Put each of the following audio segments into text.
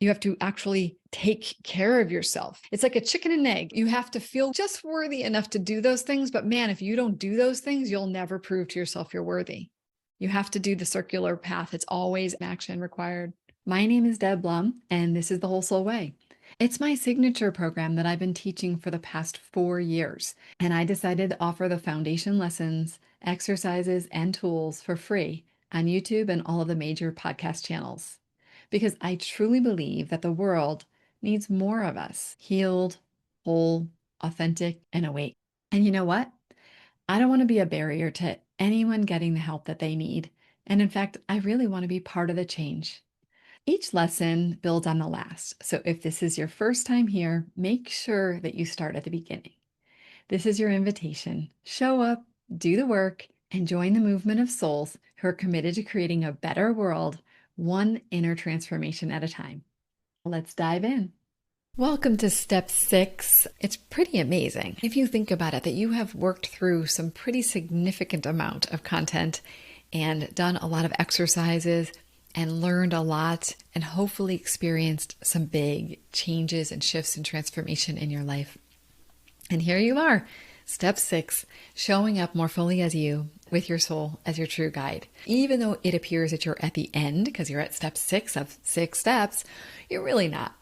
You have to actually take care of yourself. It's like a chicken and egg. You have to feel just worthy enough to do those things. But man, if you don't do those things, you'll never prove to yourself you're worthy. You have to do the circular path. It's always action required. My name is Deb Blum, and this is the Whole Soul Way. It's my signature program that I've been teaching for the past 4 years. And I decided to offer the foundation lessons, exercises, and tools for free on YouTube and all of the major podcast channels. Because I truly believe that the world needs more of us, healed, whole, authentic, and awake. And you know what? I don't want to be a barrier to anyone getting the help that they need. And in fact, I really want to be part of the change. Each lesson builds on the last. So if this is your first time here, make sure that you start at the beginning. This is your invitation. Show up, do the work, and join the movement of souls who are committed to creating a better world, one inner transformation at a time. Let's dive in. Welcome to step 6. It's pretty amazing if you think about it that you have worked through some pretty significant amount of content and done a lot of exercises and learned a lot and hopefully experienced some big changes and shifts and transformation in your life. And here you are, step 6, showing up more fully as you, with your soul as your true guide. Even though it appears that you're at the end, because you're at step 6 of 6 steps, you're really not.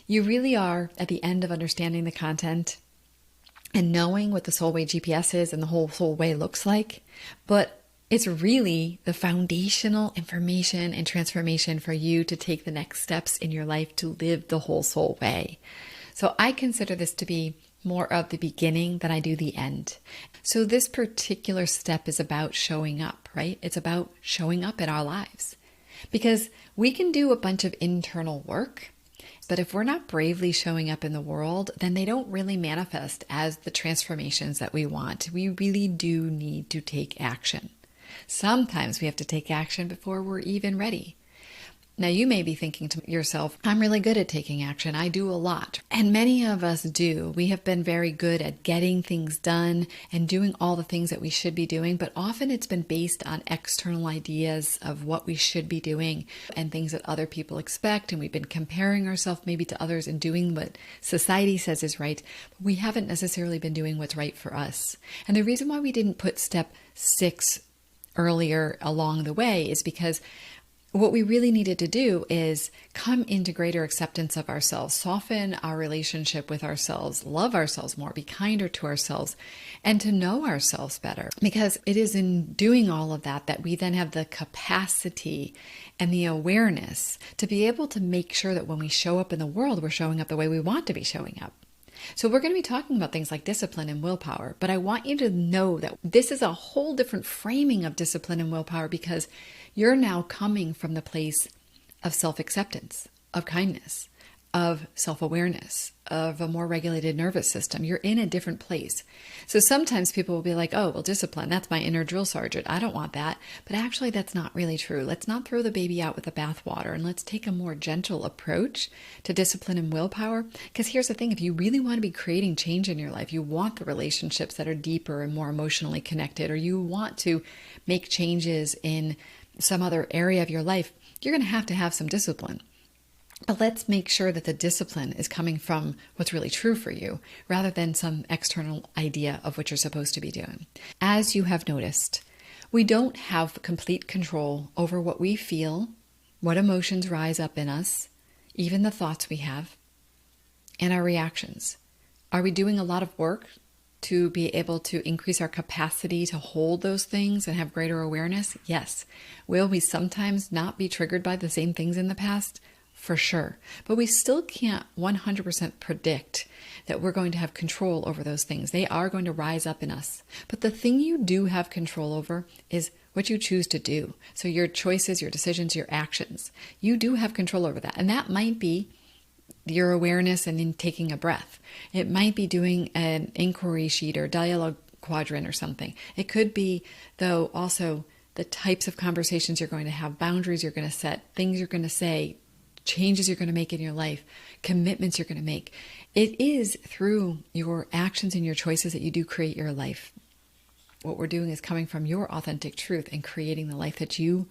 You really are at the end of understanding the content and knowing what the Soul Way GPS is and the whole Soul Way looks like. But it's really the foundational information and transformation for you to take the next steps in your life to live the whole Soul Way. So I consider this to be more of the beginning than I do the end. So this particular step is about showing up, right? It's about showing up in our lives. Because we can do a bunch of internal work, but if we're not bravely showing up in the world, then they don't really manifest as the transformations that we want. We really do need to take action. Sometimes we have to take action before we're even ready. Now, you may be thinking to yourself, I'm really good at taking action. I do a lot. And many of us do. We have been very good at getting things done and doing all the things that we should be doing, but often it's been based on external ideas of what we should be doing and things that other people expect. And we've been comparing ourselves maybe to others and doing what society says is right. But we haven't necessarily been doing what's right for us. And the reason why we didn't put step 6 earlier along the way is because what we really needed to do is come into greater acceptance of ourselves, soften our relationship with ourselves, love ourselves more, be kinder to ourselves, and to know ourselves better. Because it is in doing all of that that we then have the capacity and the awareness to be able to make sure that when we show up in the world, we're showing up the way we want to be showing up. So we're going to be talking about things like discipline and willpower, but I want you to know that this is a whole different framing of discipline and willpower because you're now coming from the place of self-acceptance, of kindness, of self-awareness, of a more regulated nervous system. You're in a different place. So sometimes people will be like, oh, well, discipline, that's my inner drill sergeant. I don't want that. But actually, that's not really true. Let's not throw the baby out with the bathwater, and let's take a more gentle approach to discipline and willpower. Because here's the thing, if you really want to be creating change in your life, you want the relationships that are deeper and more emotionally connected, or you want to make changes in some other area of your life, you're going to have some discipline. But let's make sure that the discipline is coming from what's really true for you, rather than some external idea of what you're supposed to be doing. As you have noticed, we don't have complete control over what we feel, what emotions rise up in us, even the thoughts we have, and our reactions. Are we doing a lot of work to be able to increase our capacity to hold those things and have greater awareness? Yes. Will we sometimes not be triggered by the same things in the past? For sure. But we still can't 100% predict that we're going to have control over those things. They are going to rise up in us. But the thing you do have control over is what you choose to do. So your choices, your decisions, your actions. You do have control over that. And that might be your awareness and in taking a breath. It might be doing an inquiry sheet or dialogue quadrant or something. It could be, though, also the types of conversations you're going to have, boundaries you're going to set, things you're going to say, changes you're going to make in your life, commitments you're going to make. It is through your actions and your choices that you do create your life. What we're doing is coming from your authentic truth and creating the life that you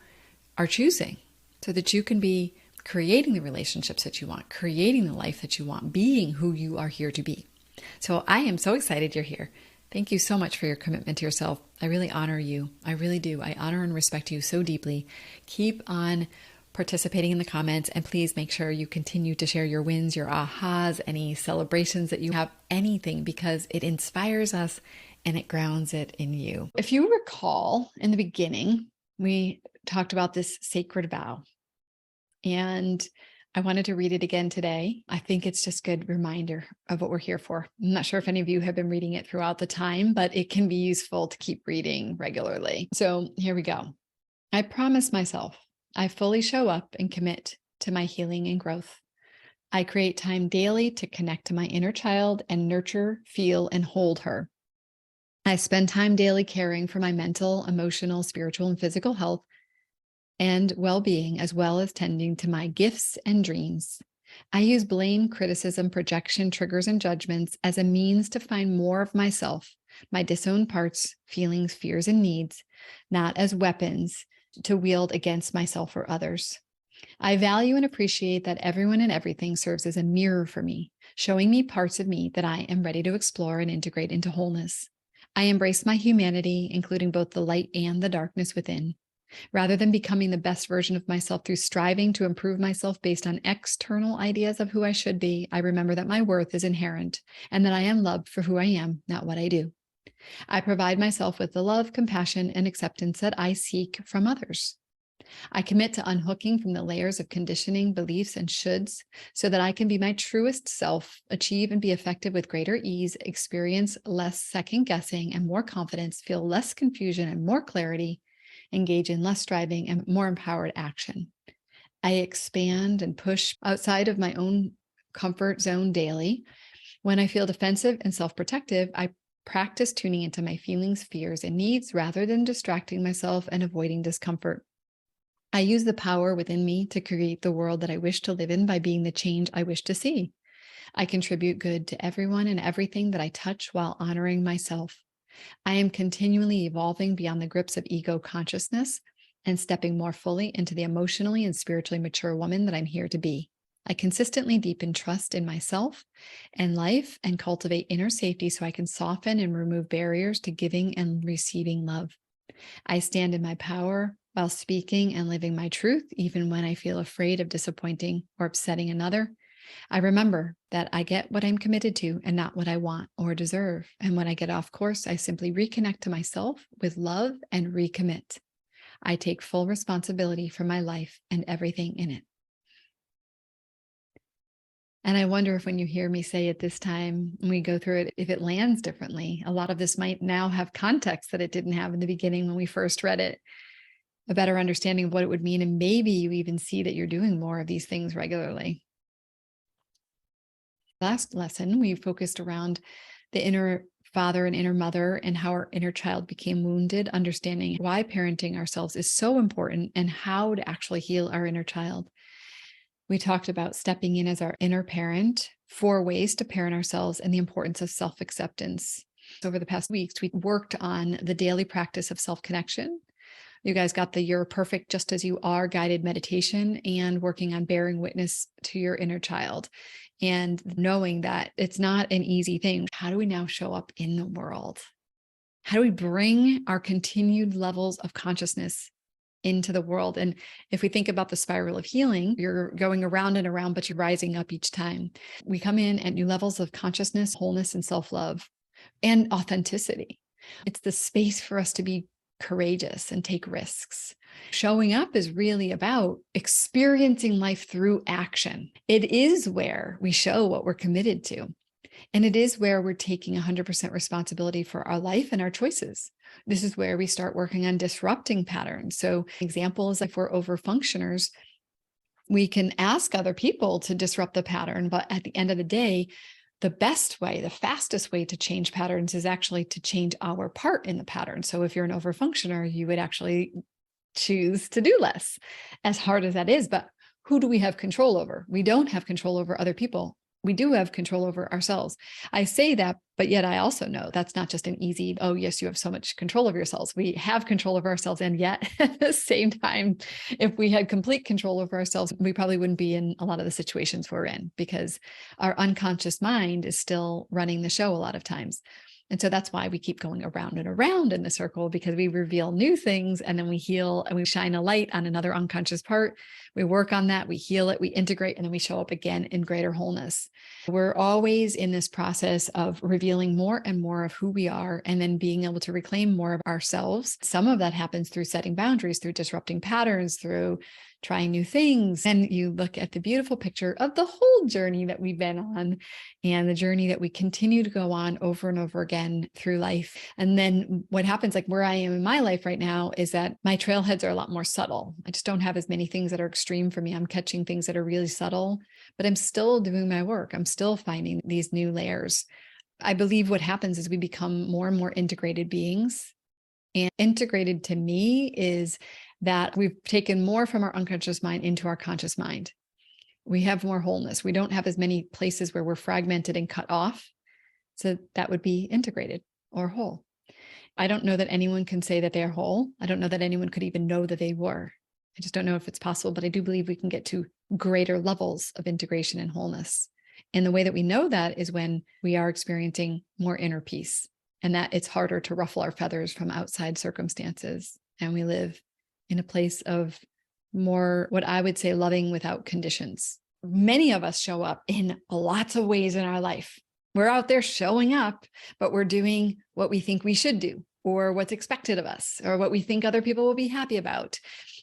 are choosing so that you can be creating the relationships that you want, creating the life that you want, being who you are here to be. So I am so excited you're here. Thank you so much for your commitment to yourself. I really honor you. I really do. I honor and respect you so deeply. Keep on participating in the comments, and please make sure you continue to share your wins, your ahas, any celebrations that you have, anything, because it inspires us and it grounds it in you. If you recall, in the beginning, we talked about this sacred vow, and I wanted to read it again today. I think it's just a good reminder of what we're here for. I'm not sure if any of you have been reading it throughout the time, but it can be useful to keep reading regularly. So here we go. I promise myself I fully show up and commit to my healing and growth. I create time daily to connect to my inner child and nurture, feel, and hold her. I spend time daily caring for my mental, emotional, spiritual, and physical health and well-being, as well as tending to my gifts and dreams. I use blame, criticism, projection, triggers, and judgments as a means to find more of myself, my disowned parts, feelings, fears, and needs, not as weapons to wield against myself or others. I value and appreciate that everyone and everything serves as a mirror for me, showing me parts of me that I am ready to explore and integrate into wholeness. I embrace my humanity, including both the light and the darkness within. Rather than becoming the best version of myself through striving to improve myself based on external ideas of who I should be, I remember that my worth is inherent and that I am loved for who I am, not what I do. I provide myself with the love, compassion, and acceptance that I seek from others. I commit to unhooking from the layers of conditioning, beliefs, and shoulds so that I can be my truest self, achieve and be effective with greater ease, experience less second guessing and more confidence, feel less confusion and more clarity, engage in less striving and more empowered action. I expand and push outside of my own comfort zone daily. When I feel defensive and self-protective, I practice tuning into my feelings, fears, and needs rather than distracting myself and avoiding discomfort. I use the power within me to create the world that I wish to live in by being the change I wish to see. I contribute good to everyone and everything that I touch while honoring myself. I am continually evolving beyond the grips of ego consciousness and stepping more fully into the emotionally and spiritually mature woman that I'm here to be. I consistently deepen trust in myself and life and cultivate inner safety so I can soften and remove barriers to giving and receiving love. I stand in my power while speaking and living my truth, even when I feel afraid of disappointing or upsetting another. I remember that I get what I'm committed to and not what I want or deserve. And when I get off course, I simply reconnect to myself with love and recommit. I take full responsibility for my life and everything in it. And I wonder if when you hear me say it this time, when we go through it, if it lands differently. A lot of this might now have context that it didn't have in the beginning when we first read it, a better understanding of what it would mean. And maybe you even see that you're doing more of these things regularly. Last lesson, we focused around the inner father and inner mother and how our inner child became wounded, understanding why parenting ourselves is so important and how to actually heal our inner child. We talked about stepping in as our inner parent, 4 ways to parent ourselves, and the importance of self-acceptance. Over the past weeks, we worked on the daily practice of self-connection. You guys got the You're Perfect Just As You Are guided meditation and working on bearing witness to your inner child and knowing that it's not an easy thing. How do we now show up in the world? How do we bring our continued levels of consciousness into the world? And if we think about the spiral of healing, you're going around and around, but you're rising up each time. We come in at new levels of consciousness, wholeness, and self-love and authenticity. It's the space for us to be courageous and take risks. Showing up is really about experiencing life through action. It is where we show what we're committed to. And it is where we're taking 100% responsibility for our life and our choices. This is where we start working on disrupting patterns. So examples, if we're overfunctioners, we can ask other people to disrupt the pattern, but at the end of the day, the best way, the fastest way to change patterns is actually to change our part in the pattern. So if you're an overfunctioner, you would actually choose to do less, as hard as that is. But who do we have control over? We don't have control over other people. We do have control over ourselves. I say that, but yet I also know that's not just an easy, oh, yes, you have so much control over yourselves. We have control over ourselves. And yet at the same time, if we had complete control over ourselves, we probably wouldn't be in a lot of the situations we're in, because our unconscious mind is still running the show a lot of times. And so that's why we keep going around and around in the circle, because we reveal new things and then we heal and we shine a light on another unconscious part. We work on that, we heal it, we integrate, and then we show up again in greater wholeness. We're always in this process of revealing more and more of who we are, and then being able to reclaim more of ourselves. Some of that happens through setting boundaries, through disrupting patterns, through trying new things. And you look at the beautiful picture of the whole journey that we've been on, and the journey that we continue to go on over and over again through life. And then what happens, like where I am in my life right now, is that my trailheads are a lot more subtle. I just don't have as many things that are extreme for me. I'm catching things that are really subtle, but I'm still doing my work. I'm still finding these new layers. I believe what happens is we become more and more integrated beings. And integrated to me is that we've taken more from our unconscious mind into our conscious mind. We have more wholeness. We don't have as many places where we're fragmented and cut off. So that would be integrated or whole. I don't know that anyone can say that they're whole. I don't know that anyone could even know that they were. I just don't know if it's possible, but I do believe we can get to greater levels of integration and wholeness. And the way that we know that is when we are experiencing more inner peace, and that it's harder to ruffle our feathers from outside circumstances. And we live in a place of more, what I would say, loving without conditions. Many of us show up in lots of ways in our life. We're out there showing up, but we're doing what we think we should do, or what's expected of us, or what we think other people will be happy about.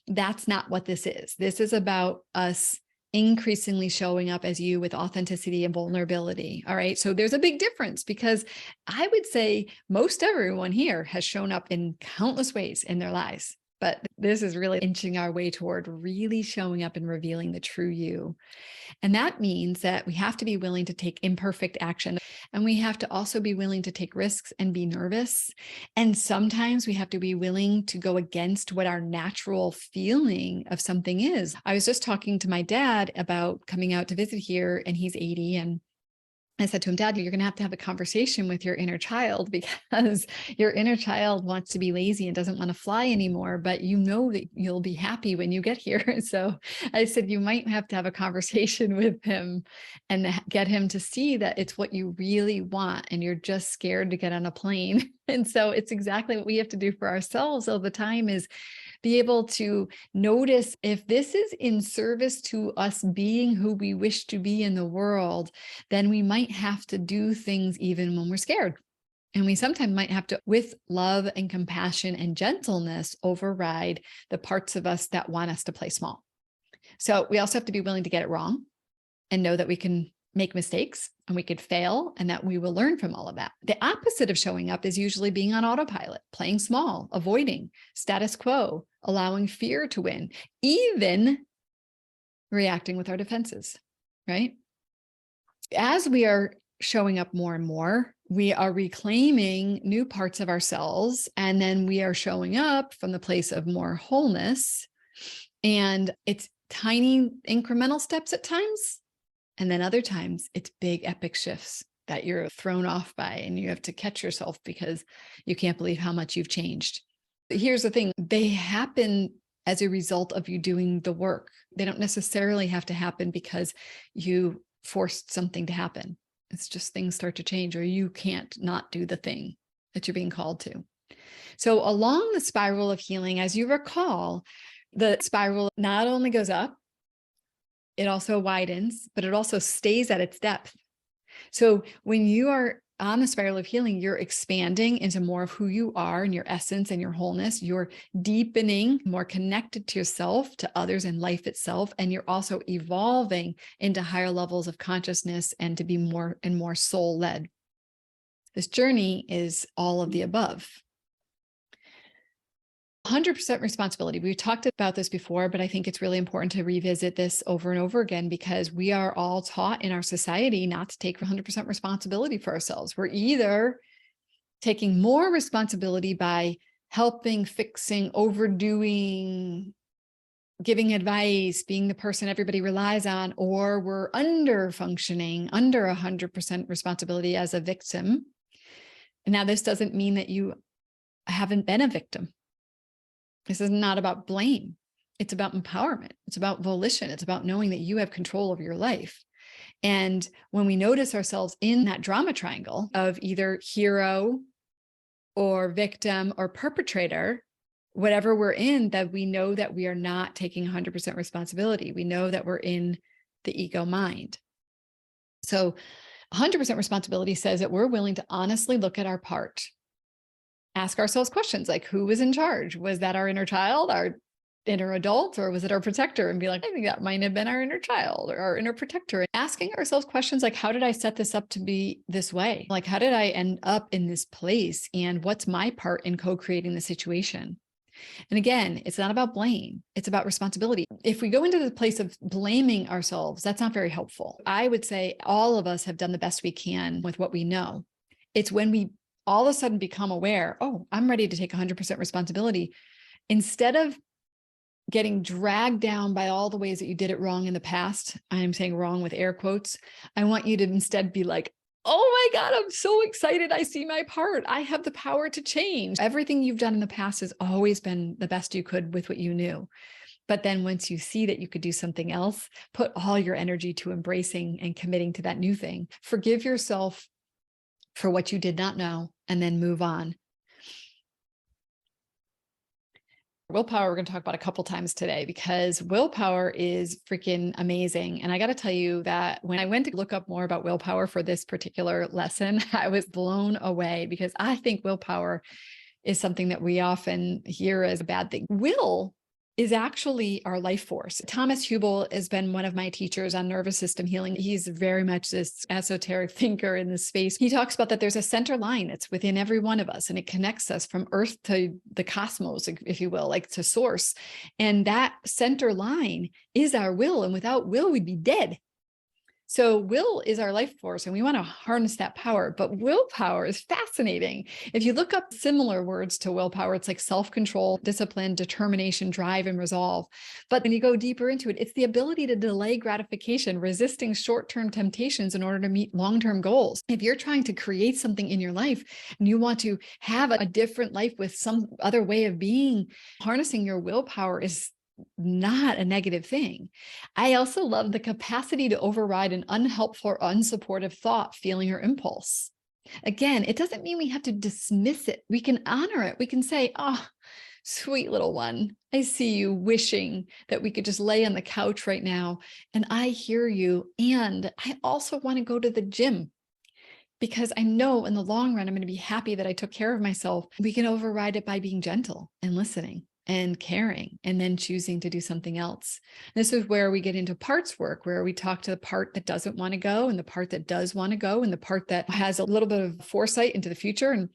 That's not what this is. This is about us increasingly showing up as you with authenticity and vulnerability. All right. So there's a big difference, because I would say most everyone here has shown up in countless ways in their lives. But this is really inching our way toward really showing up and revealing the true you. And that means that we have to be willing to take imperfect action. And we have to also be willing to take risks and be nervous. And sometimes we have to be willing to go against what our natural feeling of something is. I was just talking to my dad about coming out to visit here, and he's 80. And I said to him, Dad, you're going to have a conversation with your inner child, because your inner child wants to be lazy and doesn't want to fly anymore, but you know that you'll be happy when you get here. So I said, you might have to have a conversation with him and get him to see that it's what you really want, and you're just scared to get on a plane. And so it's exactly what we have to do for ourselves all the time, is be able to notice if this is in service to us being who we wish to be in the world, then we might have to do things even when we're scared. And we sometimes might have to, with love and compassion and gentleness, override the parts of us that want us to play small. So we also have to be willing to get it wrong and know that we can make mistakes and we could fail, and that we will learn from all of that. The opposite of showing up is usually being on autopilot, playing small, avoiding status quo, allowing fear to win, even reacting with our defenses, right? As we are showing up more and more, we are reclaiming new parts of ourselves, and then we are showing up from the place of more wholeness. And it's tiny incremental steps at times. And then other times it's big epic shifts that you're thrown off by, and you have to catch yourself because you can't believe how much you've changed. But here's the thing, they happen as a result of you doing the work. They don't necessarily have to happen because you forced something to happen. It's just things start to change, or you can't not do the thing that you're being called to. So along the spiral of healing, as you recall, the spiral not only goes up, it also widens, but it also stays at its depth. So when you are on the spiral of healing, you're expanding into more of who you are and your essence and your wholeness. You're deepening, more connected to yourself, to others, and life itself. And you're also evolving into higher levels of consciousness and to be more and more soul-led. This journey is all of the above. 100% responsibility. We've talked about this before, but I think it's really important to revisit this over and over again, because we are all taught in our society not to take 100% responsibility for ourselves. We're either taking more responsibility by helping, fixing, overdoing, giving advice, being the person everybody relies on, or we're under functioning, under 100% responsibility as a victim. Now, this doesn't mean that you haven't been a victim. This is not about blame. It's about empowerment. It's about volition. It's about knowing that you have control of your life. And when we notice ourselves in that drama triangle of either hero or victim or perpetrator, whatever we're in, that we know that we are not taking 100% responsibility. We know that we're in the ego mind. So 100% responsibility says that we're willing to honestly look at our part, ask ourselves questions like, who was in charge? Was that our inner child, our inner adult, or was it our protector? And be like, I think that might have been our inner child or our inner protector. Asking ourselves questions like, how did I set this up to be this way? Like, how did I end up in this place? And what's my part in co-creating the situation? And again, it's not about blame. It's about responsibility. If we go into the place of blaming ourselves, that's not very helpful. I would say all of us have done the best we can with what we know. It's when we all of a sudden become aware, oh, I'm ready to take 100% responsibility. Instead of getting dragged down by all the ways that you did it wrong in the past, I'm saying wrong with air quotes, I want you to instead be like, oh my God, I'm so excited. I see my part. I have the power to change. Everything you've done in the past has always been the best you could with what you knew. But then once you see that you could do something else, put all your energy to embracing and committing to that new thing. Forgive yourself for what you did not know, and then move on. Willpower, we're going to talk about a couple times today because willpower is freaking amazing. And I got to tell you that when I went to look up more about willpower for this particular lesson, I was blown away because I think willpower is something that we often hear as a bad thing. Will is actually our life force. Thomas Hubel has been one of my teachers on nervous system healing. He's very much this esoteric thinker in this space. He talks about that there's a center line that's within every one of us, and it connects us from Earth to the cosmos, if you will, like to source. And that center line is our will. And without will, we'd be dead. So will is our life force, and we want to harness that power. But willpower is fascinating. If you look up similar words to willpower, it's like self-control, discipline, determination, drive, and resolve. But when you go deeper into it, it's the ability to delay gratification, resisting short-term temptations in order to meet long-term goals. If you're trying to create something in your life and you want to have a different life with some other way of being, harnessing your willpower is not a negative thing. I also love the capacity to override an unhelpful or unsupportive thought, feeling, or impulse. Again, it doesn't mean we have to dismiss it. We can honor it. We can say, oh, sweet little one, I see you wishing that we could just lay on the couch right now. And I hear you. And I also want to go to the gym because I know in the long run, I'm going to be happy that I took care of myself. We can override it by being gentle and listening and caring, and then choosing to do something else. This is where we get into parts work, where we talk to the part that doesn't want to go and the part that does want to go and the part that has a little bit of foresight into the future, and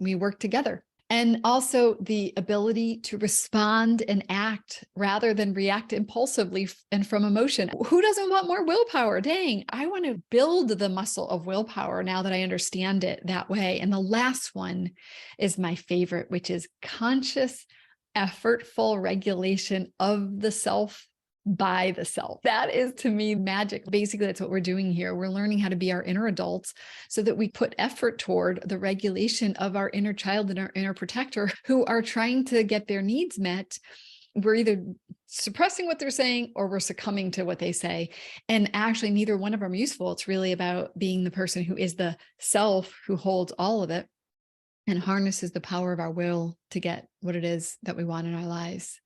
we work together. And also the ability to respond and act rather than react impulsively and from emotion. Who doesn't want more willpower? Dang, I want to build the muscle of willpower now that I understand it that way. And the last one is my favorite, which is conscious, effortful regulation of the self by the self. That is, to me, magic. Basically, that's what we're doing here. We're learning how to be our inner adults so that we put effort toward the regulation of our inner child and our inner protector who are trying to get their needs met. We're either suppressing what they're saying or we're succumbing to what they say. And actually, neither one of them are useful. It's really about being the person who is the self who holds all of it and harnesses the power of our will to get what it is that we want in our lives.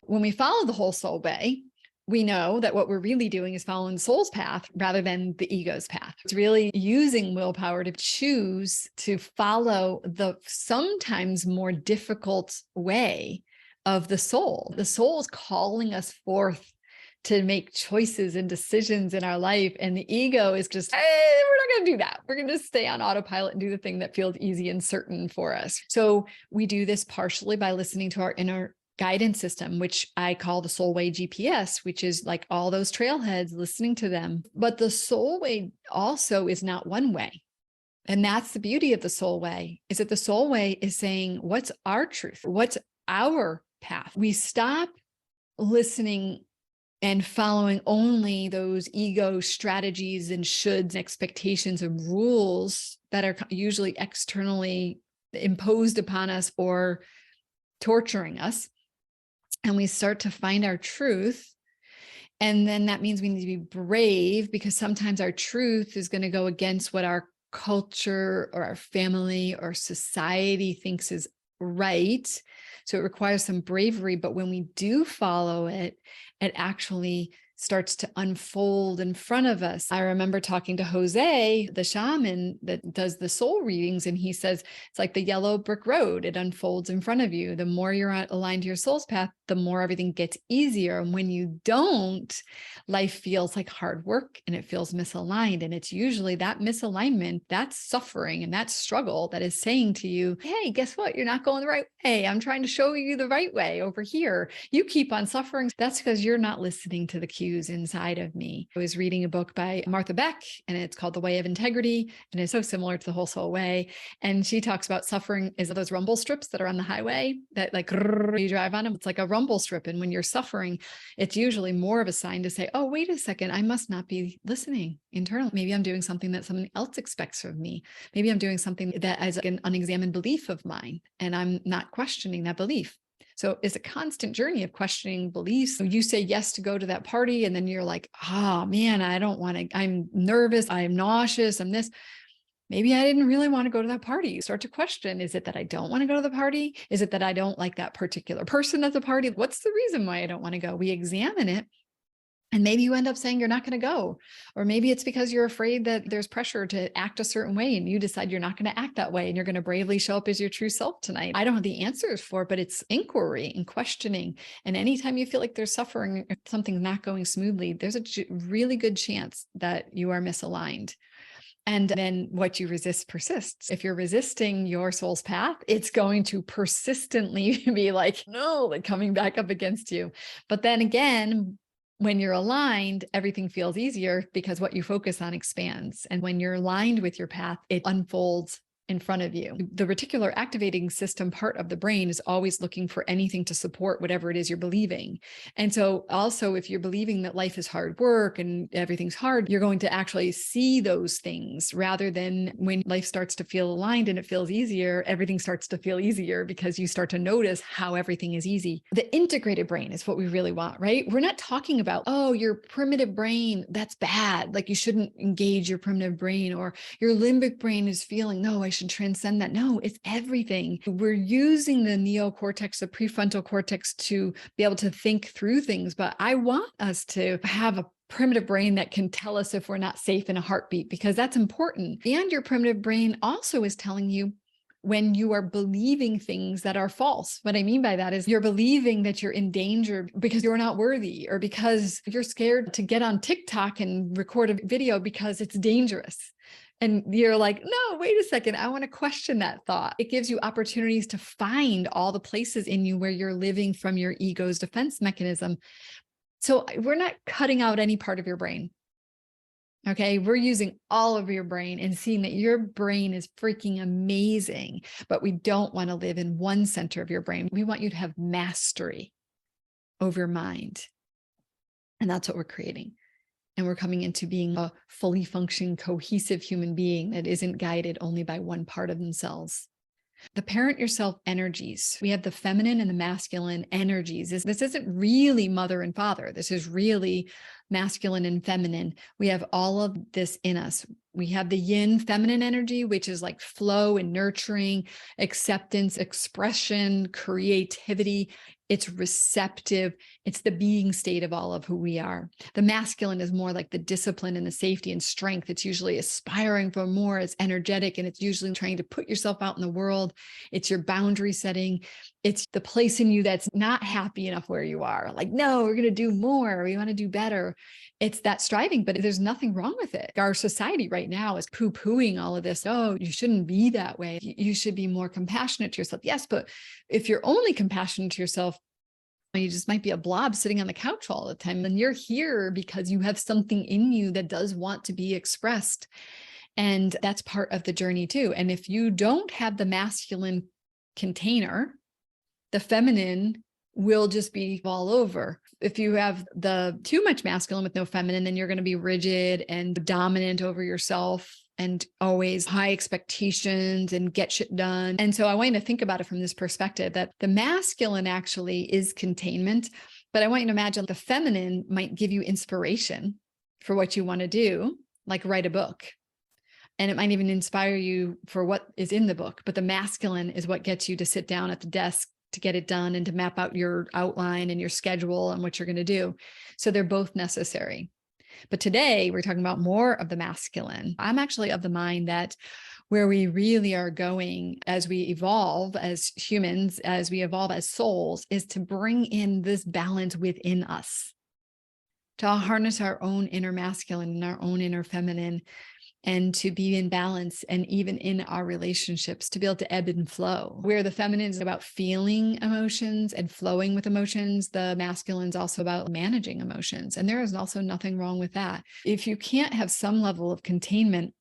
When we follow the whole soul way, we know that what we're really doing is following the soul's path rather than the ego's path. It's really using willpower to choose to follow the sometimes more difficult way of the soul. The soul is calling us forth to make choices and decisions in our life. And the ego is just, hey, we're not going to do that. We're going to just stay on autopilot and do the thing that feels easy and certain for us. So we do this partially by listening to our inner guidance system, which I call the soul way GPS, which is like all those trailheads, listening to them. But the soul way also is not one way. And that's the beauty of the soul way, is that the soul way is saying, what's our truth? What's our path? We stop listening and following only those ego strategies and shoulds and expectations and rules that are usually externally imposed upon us or torturing us. And we start to find our truth. And then that means we need to be brave, because sometimes our truth is going to go against what our culture or our family or society thinks is right. So it requires some bravery. But when we do follow it, it actually starts to unfold in front of us. I remember talking to Jose, the shaman that does the soul readings, and he says, it's like the yellow brick road. It unfolds in front of you. The more you're aligned to your soul's path, the more everything gets easier. And when you don't, life feels like hard work and it feels misaligned. And it's usually that misalignment, that's suffering and that struggle that is saying to you, hey, guess what? You're not going the right way. I'm trying to show you the right way over here. You keep on suffering. That's because you're not listening to the cues inside of me. I was reading a book by Martha Beck, and it's called The Way of Integrity. And it's so similar to the Whole Soul Way. And she talks about suffering is those rumble strips that are on the highway that like you drive on them. It's like a rumble strip. And when you're suffering, it's usually more of a sign to say, oh, wait a second, I must not be listening internally. Maybe I'm doing something that someone else expects of me. Maybe I'm doing something that is an unexamined belief of mine, and I'm not questioning that belief. So it's a constant journey of questioning beliefs. You say yes to go to that party, and then you're like, oh man, I don't want to, I'm nervous, I'm nauseous, I'm this. Maybe I didn't really want to go to that party. You start to question, is it that I don't want to go to the party? Is it that I don't like that particular person at the party? What's the reason why I don't want to go? We examine it. And maybe you end up saying you're not going to go. Or maybe it's because you're afraid that there's pressure to act a certain way, and you decide you're not going to act that way, and you're going to bravely show up as your true self tonight. I don't have the answers for it, but it's inquiry and questioning. And anytime you feel like there's suffering or something's not going smoothly, there's a really good chance that you are misaligned. And then what you resist persists. If you're resisting your soul's path, it's going to persistently be like, no, like coming back up against you. But then again, when you're aligned, everything feels easier because what you focus on expands. And when you're aligned with your path, it unfolds in front of you. The reticular activating system part of the brain is always looking for anything to support whatever it is you're believing. And so also, if you're believing that life is hard work and everything's hard, you're going to actually see those things, rather than when life starts to feel aligned and it feels easier, everything starts to feel easier because you start to notice how everything is easy. The integrated brain is what we really want, right? We're not talking about, oh, your primitive brain, that's bad. Like you shouldn't engage your primitive brain, or your limbic brain is feeling, no, I should transcend that. No, it's everything. We're using the neocortex, the prefrontal cortex, to be able to think through things. But I want us to have a primitive brain that can tell us if we're not safe in a heartbeat, because that's important. And your primitive brain also is telling you when you are believing things that are false. What I mean by that is you're believing that you're in danger because you're not worthy, or because you're scared to get on TikTok and record a video because it's dangerous. And you're like, no, wait a second, I want to question that thought. It gives you opportunities to find all the places in you where you're living from your ego's defense mechanism. So we're not cutting out any part of your brain. Okay, we're using all of your brain and seeing that your brain is freaking amazing, but we don't want to live in one center of your brain. We want you to have mastery over your mind. And that's what we're creating. And we're coming into being a fully functioning, cohesive human being that isn't guided only by one part of themselves. The parent yourself energies. We have the feminine and the masculine energies. This isn't really mother and father. This is really masculine and feminine. We have all of this in us. We have the yin feminine energy, which is like flow and nurturing, acceptance, expression, creativity. It's receptive. It's the being state of all of who we are. The masculine is more like the discipline and the safety and strength. It's usually aspiring for more. It's energetic, and it's usually trying to put yourself out in the world. It's your boundary setting. It's the place in you that's not happy enough where you are. Like, no, we're going to do more. We want to do better. It's that striving, but there's nothing wrong with it. Our society right now is poo-pooing all of this. Oh, you shouldn't be that way. You should be more compassionate to yourself. Yes, but if you're only compassionate to yourself, you just might be a blob sitting on the couch all the time. And you're here because you have something in you that does want to be expressed. And that's part of the journey too. And if you don't have the masculine container, the feminine will just be all over. If you have the too much masculine with no feminine, then you're going to be rigid and dominant over yourself and always high expectations and get shit done. And so I want you to think about it from this perspective that the masculine actually is containment, but I want you to imagine the feminine might give you inspiration for what you want to do, like write a book. And it might even inspire you for what is in the book, but the masculine is what gets you to sit down at the desk to get it done and to map out your outline and your schedule and what you're going to do. So they're both necessary. But today we're talking about more of the masculine. I'm actually of the mind that where we really are going as we evolve as humans, as we evolve as souls, is to bring in this balance within us, to harness our own inner masculine and our own inner feminine, and to be in balance, and even in our relationships, to be able to ebb and flow. Where the feminine is about feeling emotions and flowing with emotions, the masculine is also about managing emotions. And there is also nothing wrong with that. If you can't have some level of containment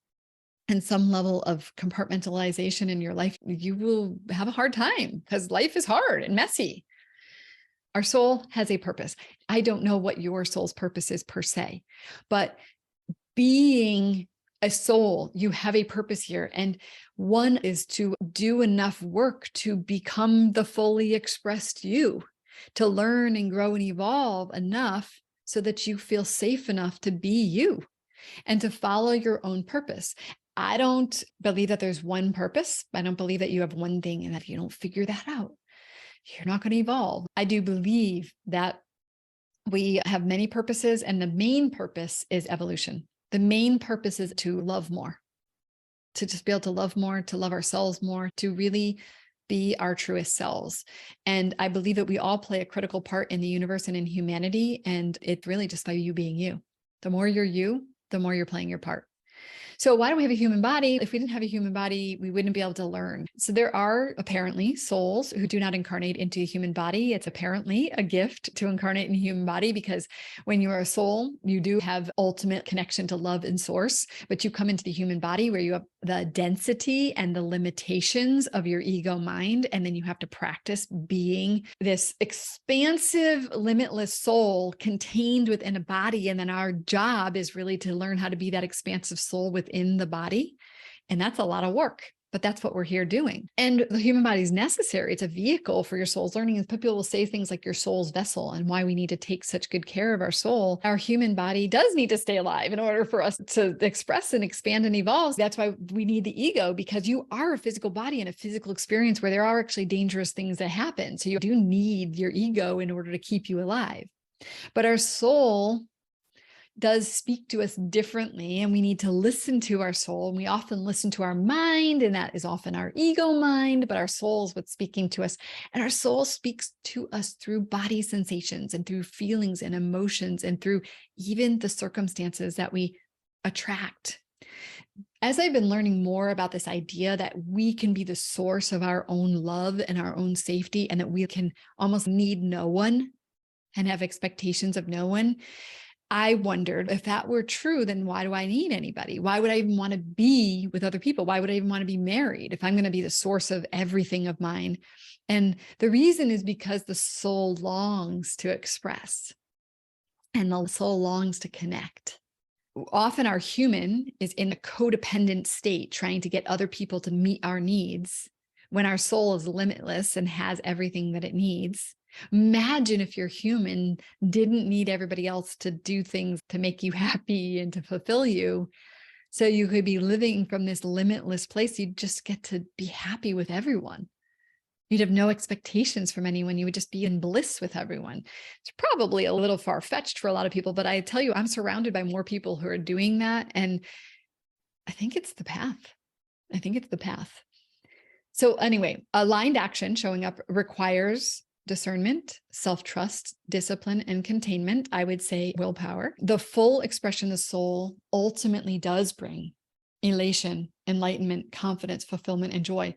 and some level of compartmentalization in your life, you will have a hard time because life is hard and messy. Our soul has a purpose. I don't know what your soul's purpose is per se, but being a soul, you have a purpose here. And one is to do enough work to become the fully expressed you, to learn and grow and evolve enough so that you feel safe enough to be you and to follow your own purpose. I don't believe that there's one purpose. I don't believe that you have one thing and that if you don't figure that out, you're not going to evolve. I do believe that we have many purposes, and the main purpose is evolution. The main purpose is to love more, to just be able to love more, to love ourselves more, to really be our truest selves. And I believe that we all play a critical part in the universe and in humanity. And it's really just by you being you. The more you're you, the more you're playing your part. So why do we have a human body? If we didn't have a human body, we wouldn't be able to learn. So there are apparently souls who do not incarnate into a human body. It's apparently a gift to incarnate in a human body, because when you are a soul, you do have ultimate connection to love and source, but you come into the human body where you have the density and the limitations of your ego mind. And then you have to practice being this expansive, limitless soul contained within a body. And then our job is really to learn how to be that expansive soul within the body. And that's a lot of work, but that's what we're here doing. And the human body is necessary. It's a vehicle for your soul's learning. And people will say things like your soul's vessel and why we need to take such good care of our soul. Our human body does need to stay alive in order for us to express and expand and evolve. That's why we need the ego, because you are a physical body and a physical experience where there are actually dangerous things that happen. So you do need your ego in order to keep you alive. But our soul does speak to us differently, and we need to listen to our soul. And we often listen to our mind, and that is often our ego mind, but our soul is what's speaking to us. And our soul speaks to us through body sensations and through feelings and emotions and through even the circumstances that we attract. As I've been learning more about this idea that we can be the source of our own love and our own safety, and that we can almost need no one and have expectations of no one, I wondered, if that were true, then why do I need anybody? Why would I even want to be with other people? Why would I even want to be married if I'm going to be the source of everything of mine? And the reason is because the soul longs to express, and the soul longs to connect. Often our human is in a codependent state, trying to get other people to meet our needs, when our soul is limitless and has everything that it needs. Imagine if your human didn't need everybody else to do things to make you happy and to fulfill you. So you could be living from this limitless place. You'd just get to be happy with everyone. You'd have no expectations from anyone. You would just be in bliss with everyone. It's probably a little far-fetched for a lot of people, but I tell you, I'm surrounded by more people who are doing that. And I think it's the path. I think it's the path. So anyway, aligned action showing up requires discernment, self-trust, discipline, and containment. I would say willpower. The full expression of the soul ultimately does bring elation, enlightenment, confidence, fulfillment, and joy.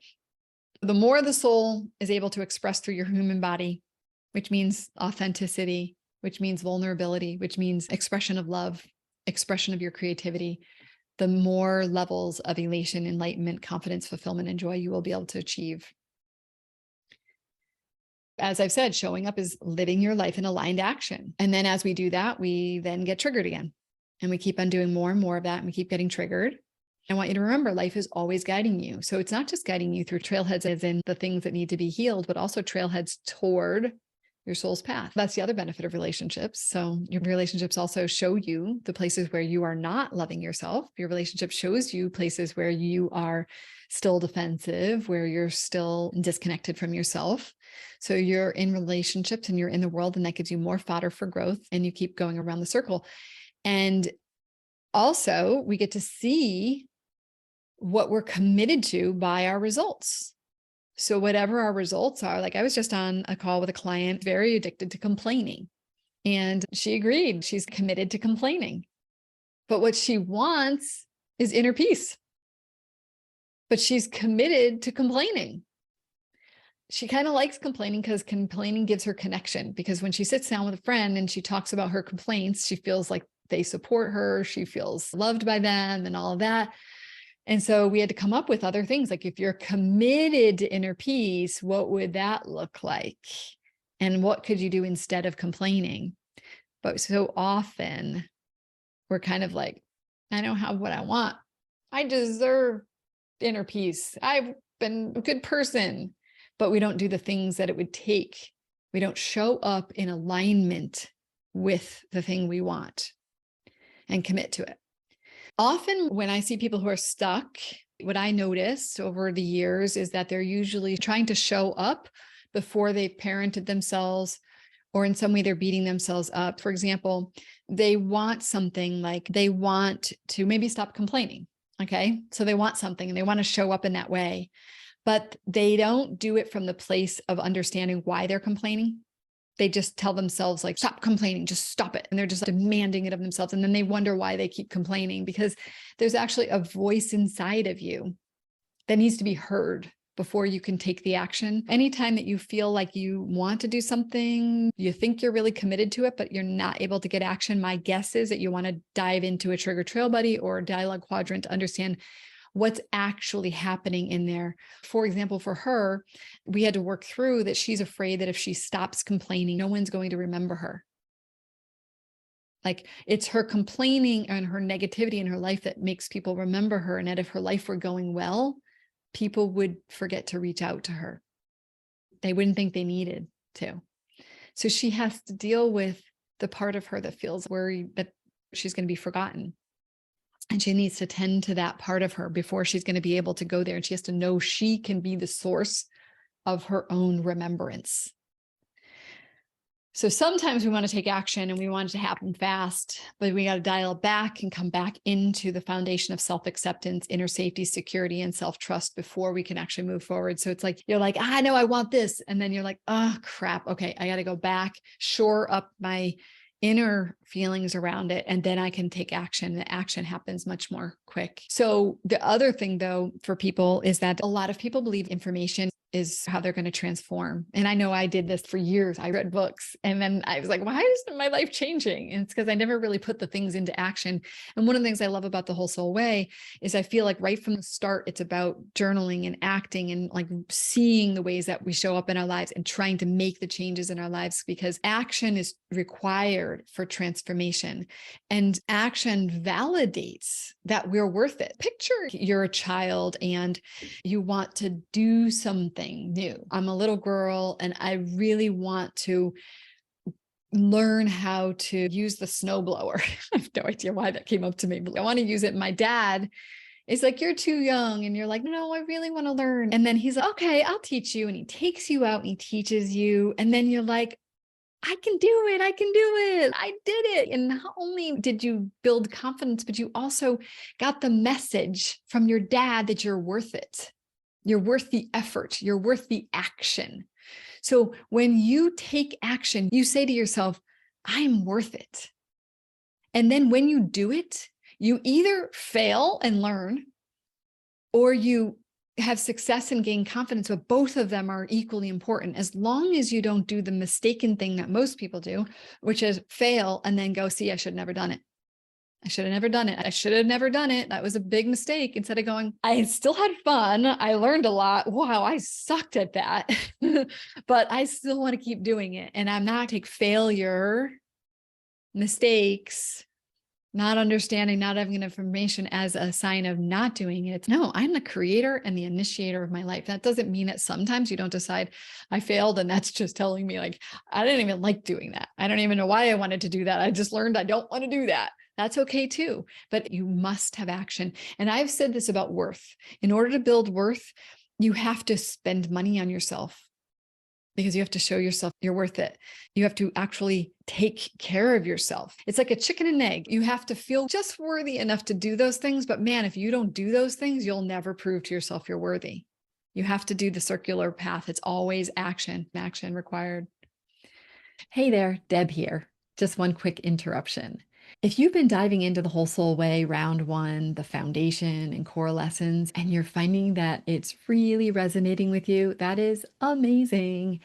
The more the soul is able to express through your human body, which means authenticity, which means vulnerability, which means expression of love, expression of your creativity, the more levels of elation, enlightenment, confidence, fulfillment, and joy you will be able to achieve. As I've said, showing up is living your life in aligned action. And then as we do that, we then get triggered again. And we keep on doing more and more of that. And we keep getting triggered. I want you to remember life is always guiding you. So it's not just guiding you through trailheads as in the things that need to be healed, but also trailheads toward your soul's path. That's the other benefit of relationships. So your relationships also show you the places where you are not loving yourself. Your relationship shows you places where you are still defensive, where you're still disconnected from yourself. So you're in relationships and you're in the world, and that gives you more fodder for growth, and you keep going around the circle. And also we get to see what we're committed to by our results. So whatever our results are, like I was just on a call with a client, very addicted to complaining. And she agreed, she's committed to complaining. But what she wants is inner peace. But she's committed to complaining. She kind of likes complaining because complaining gives her connection. Because when she sits down with a friend and she talks about her complaints, she feels like they support her. She feels loved by them and all of that. And so we had to come up with other things. Like if you're committed to inner peace, what would that look like? And what could you do instead of complaining? But so often we're kind of like, I don't have what I want. I deserve inner peace. I've been a good person, but we don't do the things that it would take. We don't show up in alignment with the thing we want and commit to it. Often when I see people who are stuck, what I noticed over the years is that they're usually trying to show up before they've parented themselves, or in some way they're beating themselves up. For example, they want something, like they want to maybe stop complaining. Okay. So they want something and they want to show up in that way, but they don't do it from the place of understanding why they're complaining. They just tell themselves like, stop complaining, just stop it. And they're just demanding it of themselves. And then they wonder why they keep complaining, because there's actually a voice inside of you that needs to be heard before you can take the action. Anytime that you feel like you want to do something, you think you're really committed to it, but you're not able to get action, my guess is that you want to dive into a trigger trail buddy or a dialogue quadrant to understand what's actually happening in there. For example, for her, we had to work through that she's afraid that if she stops complaining, no one's going to remember her. Like it's her complaining and her negativity in her life that makes people remember her. And that if her life were going well, people would forget to reach out to her. They wouldn't think they needed to. So she has to deal with the part of her that feels worried that she's going to be forgotten. And she needs to tend to that part of her before she's going to be able to go there. And she has to know she can be the source of her own remembrance. So sometimes we want to take action and we want it to happen fast, but we got to dial it back and come back into the foundation of self-acceptance, inner safety, security, and self-trust before we can actually move forward. So it's like, you're like, I know I want this. And then you're like, oh crap. Okay. I got to go back, shore up my inner feelings around it, and then I can take action. The action happens much more quick. So the other thing though, for people is that a lot of people believe information is how they're going to transform. And I know I did this for years. I read books and then I was like, why isn't my life changing? And it's because I never really put the things into action. And one of the things I love about the Whole Soul Way is I feel like right from the start, it's about journaling and acting and like seeing the ways that we show up in our lives and trying to make the changes in our lives, because action is required for transformation, and action validates that we're worth it. Picture you're a child and you want to do something new. I'm a little girl and I really want to learn how to use the snowblower. I have no idea why that came up to me, but I want to use it. My dad is like, you're too young. And you're like, no, I really want to learn. And then he's like, okay, I'll teach you. And he takes you out and he teaches you. And then you're like, I can do it. I can do it. I did it. And not only did you build confidence, but you also got the message from your dad that you're worth it. You're worth the effort. You're worth the action. So when you take action, you say to yourself, I'm worth it. And then when you do it, you either fail and learn, or you have success and gain confidence, but both of them are equally important. As long as you don't do the mistaken thing that most people do, which is fail and then go, see, I should have never done it. I should have never done it. I should have never done it. That was a big mistake. Instead of going, I still had fun. I learned a lot. Wow, I sucked at that. But I still want to keep doing it. And I'm not take failure, mistakes, not understanding, not having information as a sign of not doing it. No, I'm the creator and the initiator of my life. That doesn't mean that sometimes you don't decide I failed. And that's just telling me like, I didn't even like doing that. I don't even know why I wanted to do that. I just learned I don't want to do that. That's okay too, but you must have action. And I've said this about worth. In order to build worth, you have to spend money on yourself because you have to show yourself you're worth it. You have to actually take care of yourself. It's like a chicken and egg. You have to feel just worthy enough to do those things. But man, if you don't do those things, you'll never prove to yourself you're worthy. You have to do the circular path. It's always action required. Hey there, Deb here. Just one quick interruption. If you've been diving into the Whole Soul Way round 1, the foundation and core lessons, and you're finding that it's really resonating with you, that is amazing.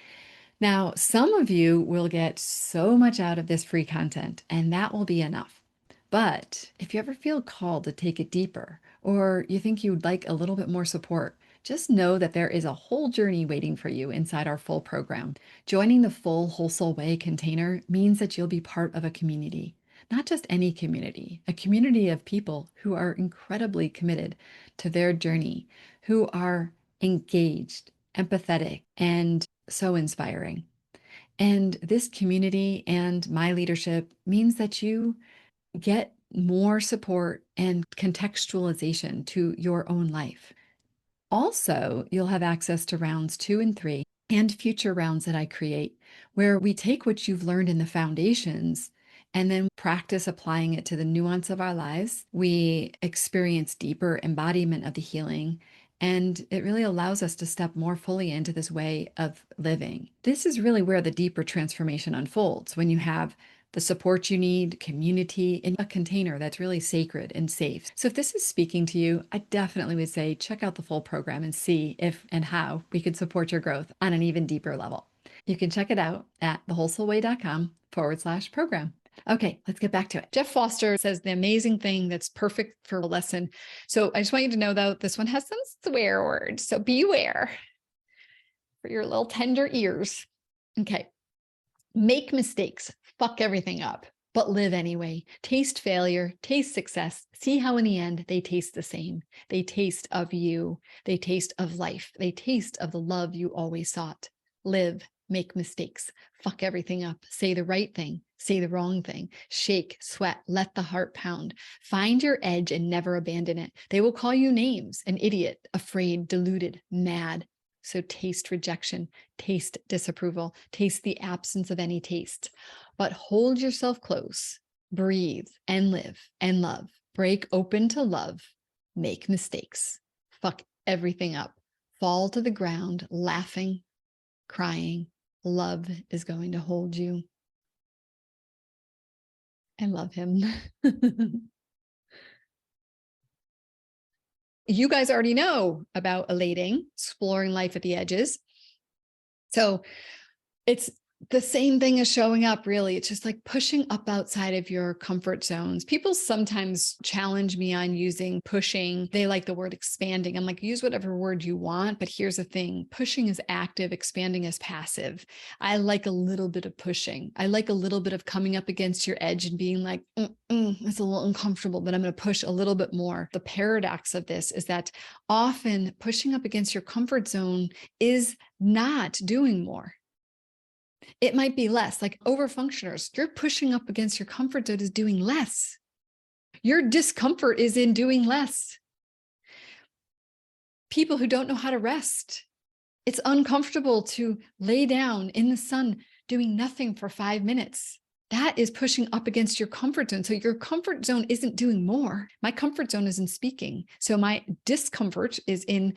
Now, some of you will get so much out of this free content, and that will be enough. But if you ever feel called to take it deeper, or you think you'd like a little bit more support, just know that there is a whole journey waiting for you inside our full program. Joining the full Whole Soul Way container means that you'll be part of a community. Not just any community, a community of people who are incredibly committed to their journey, who are engaged, empathetic, and so inspiring. And this community and my leadership means that you get more support and contextualization to your own life. Also, you'll have access to rounds 2 and 3 and future rounds that I create, where we take what you've learned in the foundations and then practice applying it to the nuance of our lives. We experience deeper embodiment of the healing, and it really allows us to step more fully into this way of living. This is really where the deeper transformation unfolds, when you have the support you need, community, in a container that's really sacred and safe. So if this is speaking to you, I definitely would say check out the full program and see if and how we could support your growth on an even deeper level. You can check it out at thewholesoulway.com/program. Okay, let's get back to it. Jeff Foster says the amazing thing that's perfect for a lesson. So I just want you to know, though, this one has some swear words. So beware for your little tender ears. Okay. Make mistakes, fuck everything up, but live anyway. Taste failure, taste success. See how in the end they taste the same. They taste of you. They taste of life. They taste of the love you always sought. Live, make mistakes, fuck everything up. Say the right thing, say the wrong thing. Shake, sweat, let the heart pound. Find your edge and never abandon it. They will call you names: an idiot, afraid, deluded, mad. So taste rejection, taste disapproval, taste the absence of any taste, but hold yourself close, breathe and live and love, break open to love, make mistakes, fuck everything up, fall to the ground, laughing, crying. Love is going to hold you. I love him. You guys already know about elating, exploring life at the edges. So it's the same thing as showing up, really. It's just like pushing up outside of your comfort zones. People sometimes challenge me on using pushing. They like the word expanding. I'm like, use whatever word you want, but here's the thing. Pushing is active, expanding is passive. I like a little bit of pushing. I like a little bit of coming up against your edge and being like, it's a little uncomfortable, but I'm going to push a little bit more. The paradox of this is that often pushing up against your comfort zone is not doing more. It might be less. Like overfunctioners, you're pushing up against your comfort zone is doing less. Your discomfort is in doing less. People who don't know how to rest, it's uncomfortable to lay down in the sun doing nothing for 5 minutes. That is pushing up against your comfort zone. So your comfort zone isn't doing more. My comfort zone is in speaking. So my discomfort is in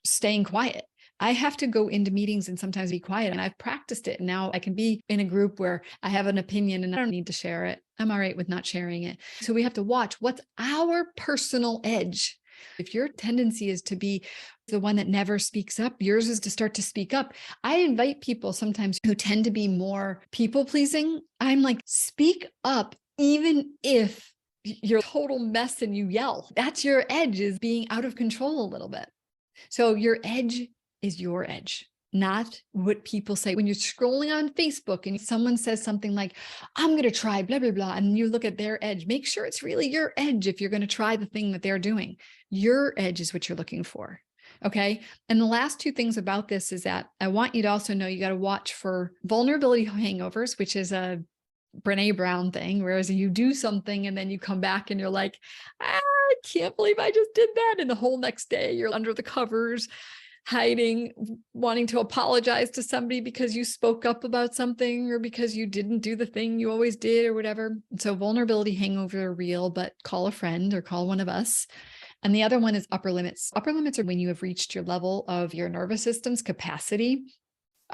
staying quiet. I have to go into meetings and sometimes be quiet, and I've practiced it. Now I can be in a group where I have an opinion and I don't need to share it. I'm all right with not sharing it. So we have to watch what's our personal edge. If your tendency is to be the one that never speaks up, yours is to start to speak up. I invite people sometimes who tend to be more people pleasing. I'm like, speak up, even if you're a total mess and you yell. That's your edge, is being out of control a little bit. So your edge is your edge, not what people say. When you're scrolling on Facebook and someone says something like, I'm going to try blah, blah, blah, and you look at their edge, make sure it's really your edge if you're going to try the thing that they're doing. Your edge is what you're looking for. Okay. And the last two things about this is that I want you to also know you got to watch for vulnerability hangovers, which is a Brene Brown thing, whereas you do something and then you come back and you're like, I can't believe I just did that. And the whole next day you're under the covers, hiding, wanting to apologize to somebody because you spoke up about something or because you didn't do the thing you always did or whatever. So vulnerability hangover are real, but call a friend or call one of us. And the other one is upper limits. Upper limits are when you have reached your level of your nervous system's capacity.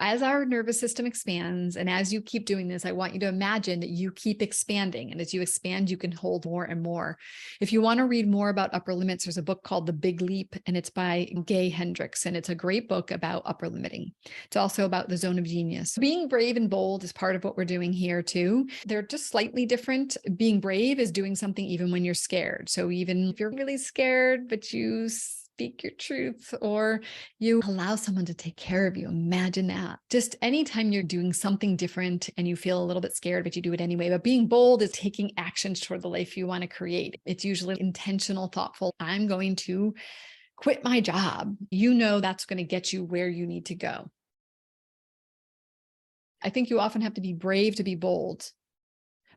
As our nervous system expands, and as you keep doing this, I want you to imagine that you keep expanding. And as you expand, you can hold more and more. If you want to read more about upper limits, there's a book called The Big Leap, and it's by Gay Hendricks. And it's a great book about upper limiting. It's also about the zone of genius. Being brave and bold is part of what we're doing here too. They're just slightly different. Being brave is doing something even when you're scared. So even if you're really scared, but you speak your truth, or you allow someone to take care of you. Imagine that. Just anytime you're doing something different and you feel a little bit scared, but you do it anyway. But being bold is taking actions toward the life you want to create. It's usually intentional, thoughtful. I'm going to quit my job. You know, that's going to get you where you need to go. I think you often have to be brave to be bold,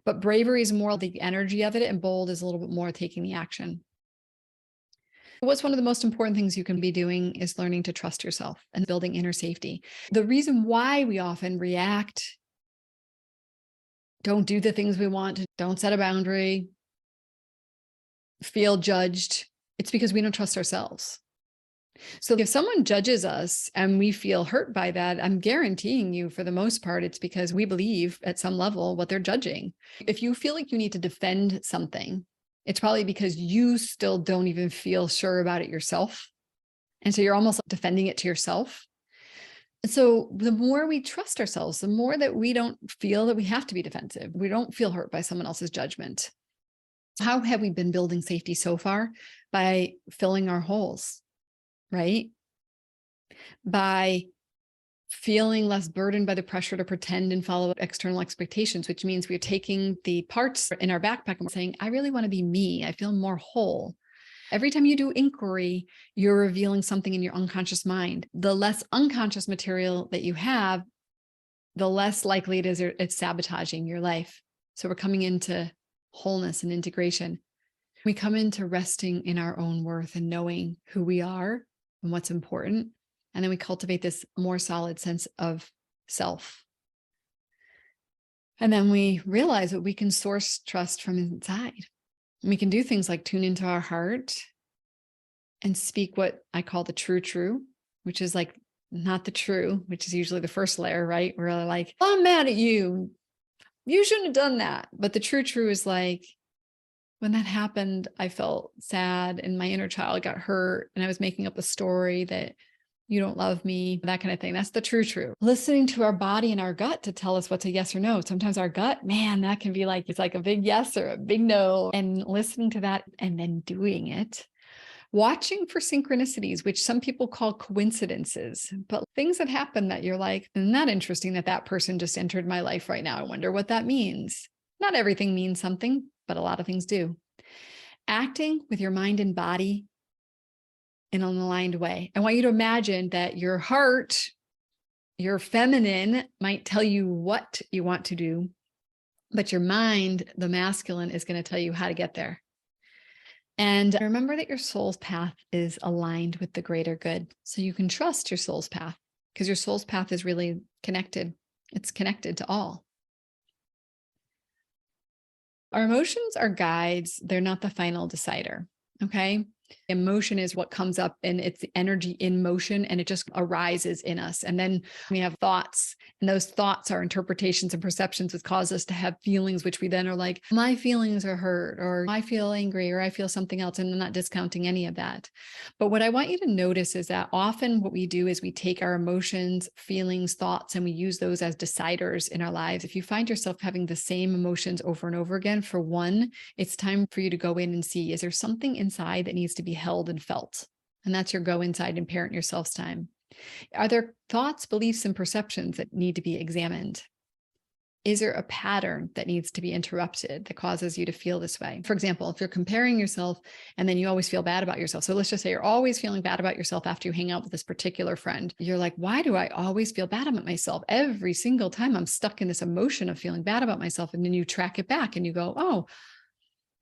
but bravery is more the energy of it, and bold is a little bit more taking the action. What's one of the most important things you can be doing is learning to trust yourself and building inner safety. The reason why we often react, don't do the things we want, don't set a boundary, feel judged, it's because we don't trust ourselves. So if someone judges us and we feel hurt by that, I'm guaranteeing you, for the most part, it's because we believe at some level what they're judging. If you feel like you need to defend something, it's probably because you still don't even feel sure about it yourself. And so you're almost defending it to yourself. So the more we trust ourselves, the more that we don't feel that we have to be defensive. We don't feel hurt by someone else's judgment. How have we been building safety so far? By filling our holes, right? By feeling less burdened by the pressure to pretend and follow external expectations, which means we're taking the parts in our backpack and saying, I really want to be me. I feel more whole. Every time you do inquiry, you're revealing something in your unconscious mind. The less unconscious material that you have, the less likely it is it's sabotaging your life. So we're coming into wholeness and integration. We come into resting in our own worth and knowing who we are and what's important. And then we cultivate this more solid sense of self. And then we realize that we can source trust from inside. And we can do things like tune into our heart and speak what I call the true, which is like not the true, which is usually the first layer, right? We're like, I'm mad at you. You shouldn't have done that. But the true is like, when that happened, I felt sad and my inner child got hurt and I was making up a story that you don't love me, that kind of thing. That's the true. Listening to our body and our gut to tell us what's a yes or no. Sometimes our gut, man, that can be like, it's like a big yes or a big no. And listening to that and then doing it. Watching for synchronicities, which some people call coincidences, but things that happen that you're like, isn't that interesting that that person just entered my life right now? I wonder what that means. Not everything means something, but a lot of things do. Acting with your mind and body in an aligned way. I want you to imagine that your heart, your feminine, might tell you what you want to do, but your mind, the masculine, is going to tell you how to get there. And remember that your soul's path is aligned with the greater good. So you can trust your soul's path because your soul's path is really connected. It's connected to all. Our emotions are guides. They're not the final decider. Okay. Emotion is what comes up, and it's the energy in motion, and it just arises in us. And then we have thoughts, and those thoughts are interpretations and perceptions that cause us to have feelings, which we then are like, my feelings are hurt, or I feel angry, or I feel something else. And I'm not discounting any of that. But what I want you to notice is that often what we do is we take our emotions, feelings, thoughts, and we use those as deciders in our lives. If you find yourself having the same emotions over and over again, for one, it's time for you to go in and see, is there something inside that needs to be held and felt? And that's your go inside and parent yourself's time. Are there thoughts, beliefs, and perceptions that need to be examined? Is there a pattern that needs to be interrupted that causes you to feel this way? For example, if you're comparing yourself and then you always feel bad about yourself. So let's just say you're always feeling bad about yourself after you hang out with this particular friend. You're like, why do I always feel bad about myself? Every single time I'm stuck in this emotion of feeling bad about myself. And then you track it back and you go, oh,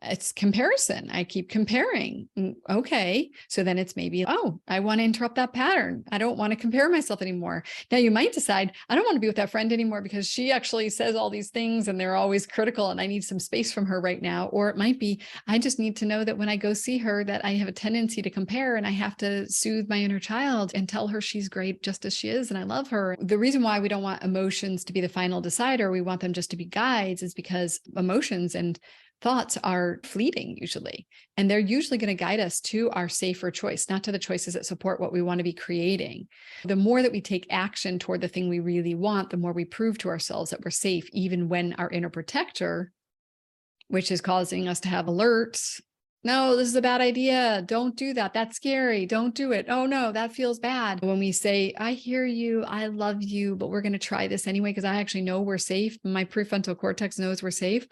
it's comparison. I keep comparing. Okay. So then it's maybe, oh, I want to interrupt that pattern. I don't want to compare myself anymore. Now you might decide, I don't want to be with that friend anymore because she actually says all these things and they're always critical and I need some space from her right now. Or it might be, I just need to know that when I go see her, that I have a tendency to compare and I have to soothe my inner child and tell her she's great just as she is and I love her. The reason why we don't want emotions to be the final decider, we want them just to be guides, is because emotions and thoughts are fleeting usually, and they're usually going to guide us to our safer choice, not to the choices that support what we want to be creating. The more that we take action toward the thing we really want, the more we prove to ourselves that we're safe, even when our inner protector, which is causing us to have alerts. No, this is a bad idea. Don't do that. That's scary. Don't do it. Oh no, that feels bad. When we say, I hear you, I love you, but we're going to try this anyway, because I actually know we're safe. My prefrontal cortex knows we're safe.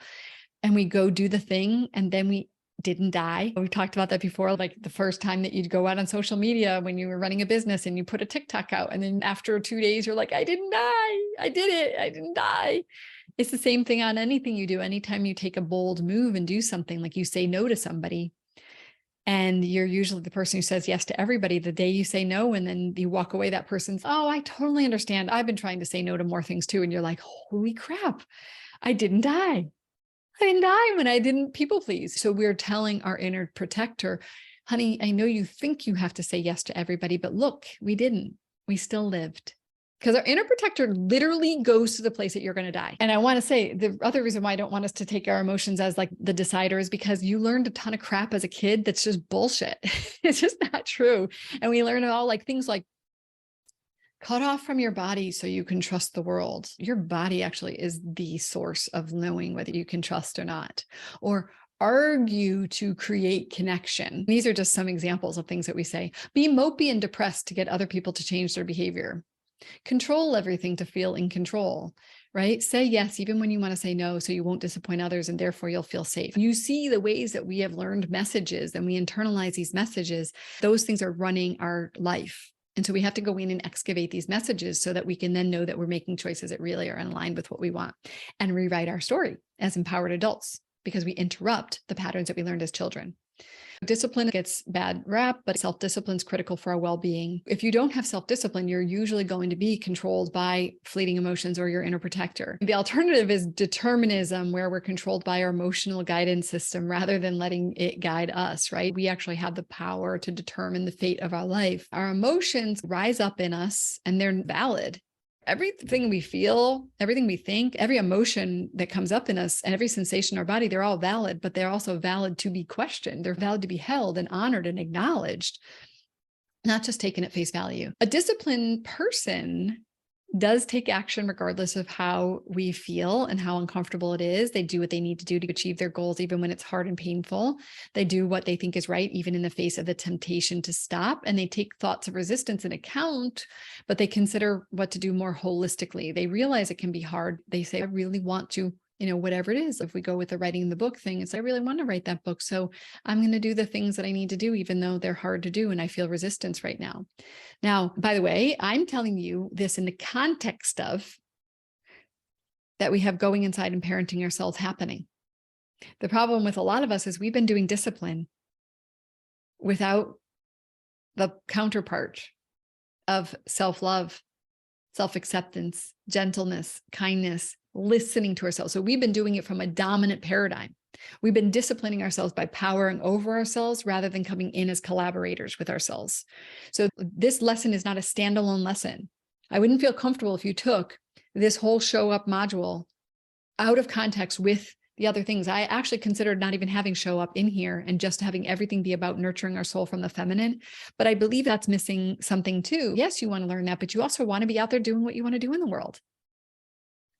And we go do the thing, and then we didn't die. We talked about that before, like the first time that you'd go out on social media when you were running a business and you put a TikTok out. And then after 2 days, you're like, I didn't die. I did it. I didn't die. It's the same thing on anything you do. Anytime you take a bold move and do something, like you say no to somebody, and you're usually the person who says yes to everybody. The day you say no, and then you walk away, that person's, oh, I totally understand. I've been trying to say no to more things too. And you're like, holy crap, I didn't die. I didn't die when I didn't people please. So we're telling our inner protector, honey, I know you think you have to say yes to everybody, but look, we didn't. We still lived. Because our inner protector literally goes to the place that you're going to die. And I want to say the other reason why I don't want us to take our emotions as like the decider is because you learned a ton of crap as a kid that's just bullshit. It's just not true. And we learn all like things like, cut off from your body so you can trust the world. Your body actually is the source of knowing whether you can trust or not. Or argue to create connection. These are just some examples of things that we say. Be mopey and depressed to get other people to change their behavior. Control everything to feel in control, right? Say yes, even when you want to say no, so you won't disappoint others and therefore you'll feel safe. You see the ways that we have learned messages and we internalize these messages. Those things are running our life. And so we have to go in and excavate these messages so that we can then know that we're making choices that really are in line with what we want and rewrite our story as empowered adults, because we interrupt the patterns that we learned as children. Discipline gets bad rap, but self-discipline is critical for our well-being. If you don't have self-discipline, you're usually going to be controlled by fleeting emotions or your inner protector. The alternative is determinism, where we're controlled by our emotional guidance system rather than letting it guide us, right? We actually have the power to determine the fate of our life. Our emotions rise up in us and they're valid. Everything we feel, everything we think, every emotion that comes up in us and every sensation in our body, they're all valid, but they're also valid to be questioned. They're valid to be held and honored and acknowledged, not just taken at face value. A disciplined person does take action regardless of how we feel and how uncomfortable it is. They do what they need to do to achieve their goals, even when it's hard and painful. They do what they think is right, even in the face of the temptation to stop. And they take thoughts of resistance into account, but they consider what to do more holistically. They realize it can be hard. They say, I really want to, whatever it is. If we go with the writing the book thing, it's, I really want to write that book. So I'm going to do the things that I need to do, even though they're hard to do. And I feel resistance right now. Now, by the way, I'm telling you this in the context of that we have going inside and parenting ourselves happening. The problem with a lot of us is we've been doing discipline without the counterpart of self-love, self-acceptance, gentleness, kindness, listening to ourselves. So we've been doing it from a dominant paradigm. We've been disciplining ourselves by powering over ourselves rather than coming in as collaborators with ourselves. So this lesson is not a standalone lesson. I wouldn't feel comfortable if you took this whole show up module out of context with the other things. I actually considered not even having show up in here and just having everything be about nurturing our soul from the feminine. But I believe that's missing something too. Yes, you want to learn that, but you also want to be out there doing what you want to do in the world.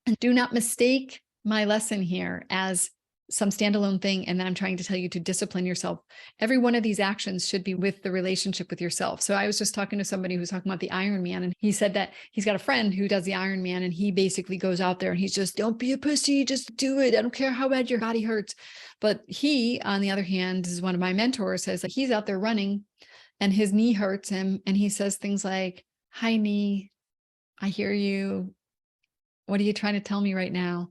And do not mistake my lesson here as some standalone thing. And then I'm trying to tell you to discipline yourself. Every one of these actions should be with the relationship with yourself. So I was just talking to somebody who's talking about the Ironman, and he said that he's got a friend who does the Ironman, and he basically goes out there and he's just, don't be a pussy, just do it. I don't care how bad your body hurts. But he, on the other hand, is one of my mentors, says that he's out there running and his knee hurts him. And he says things like, hi, knee, I hear you. What are you trying to tell me right now?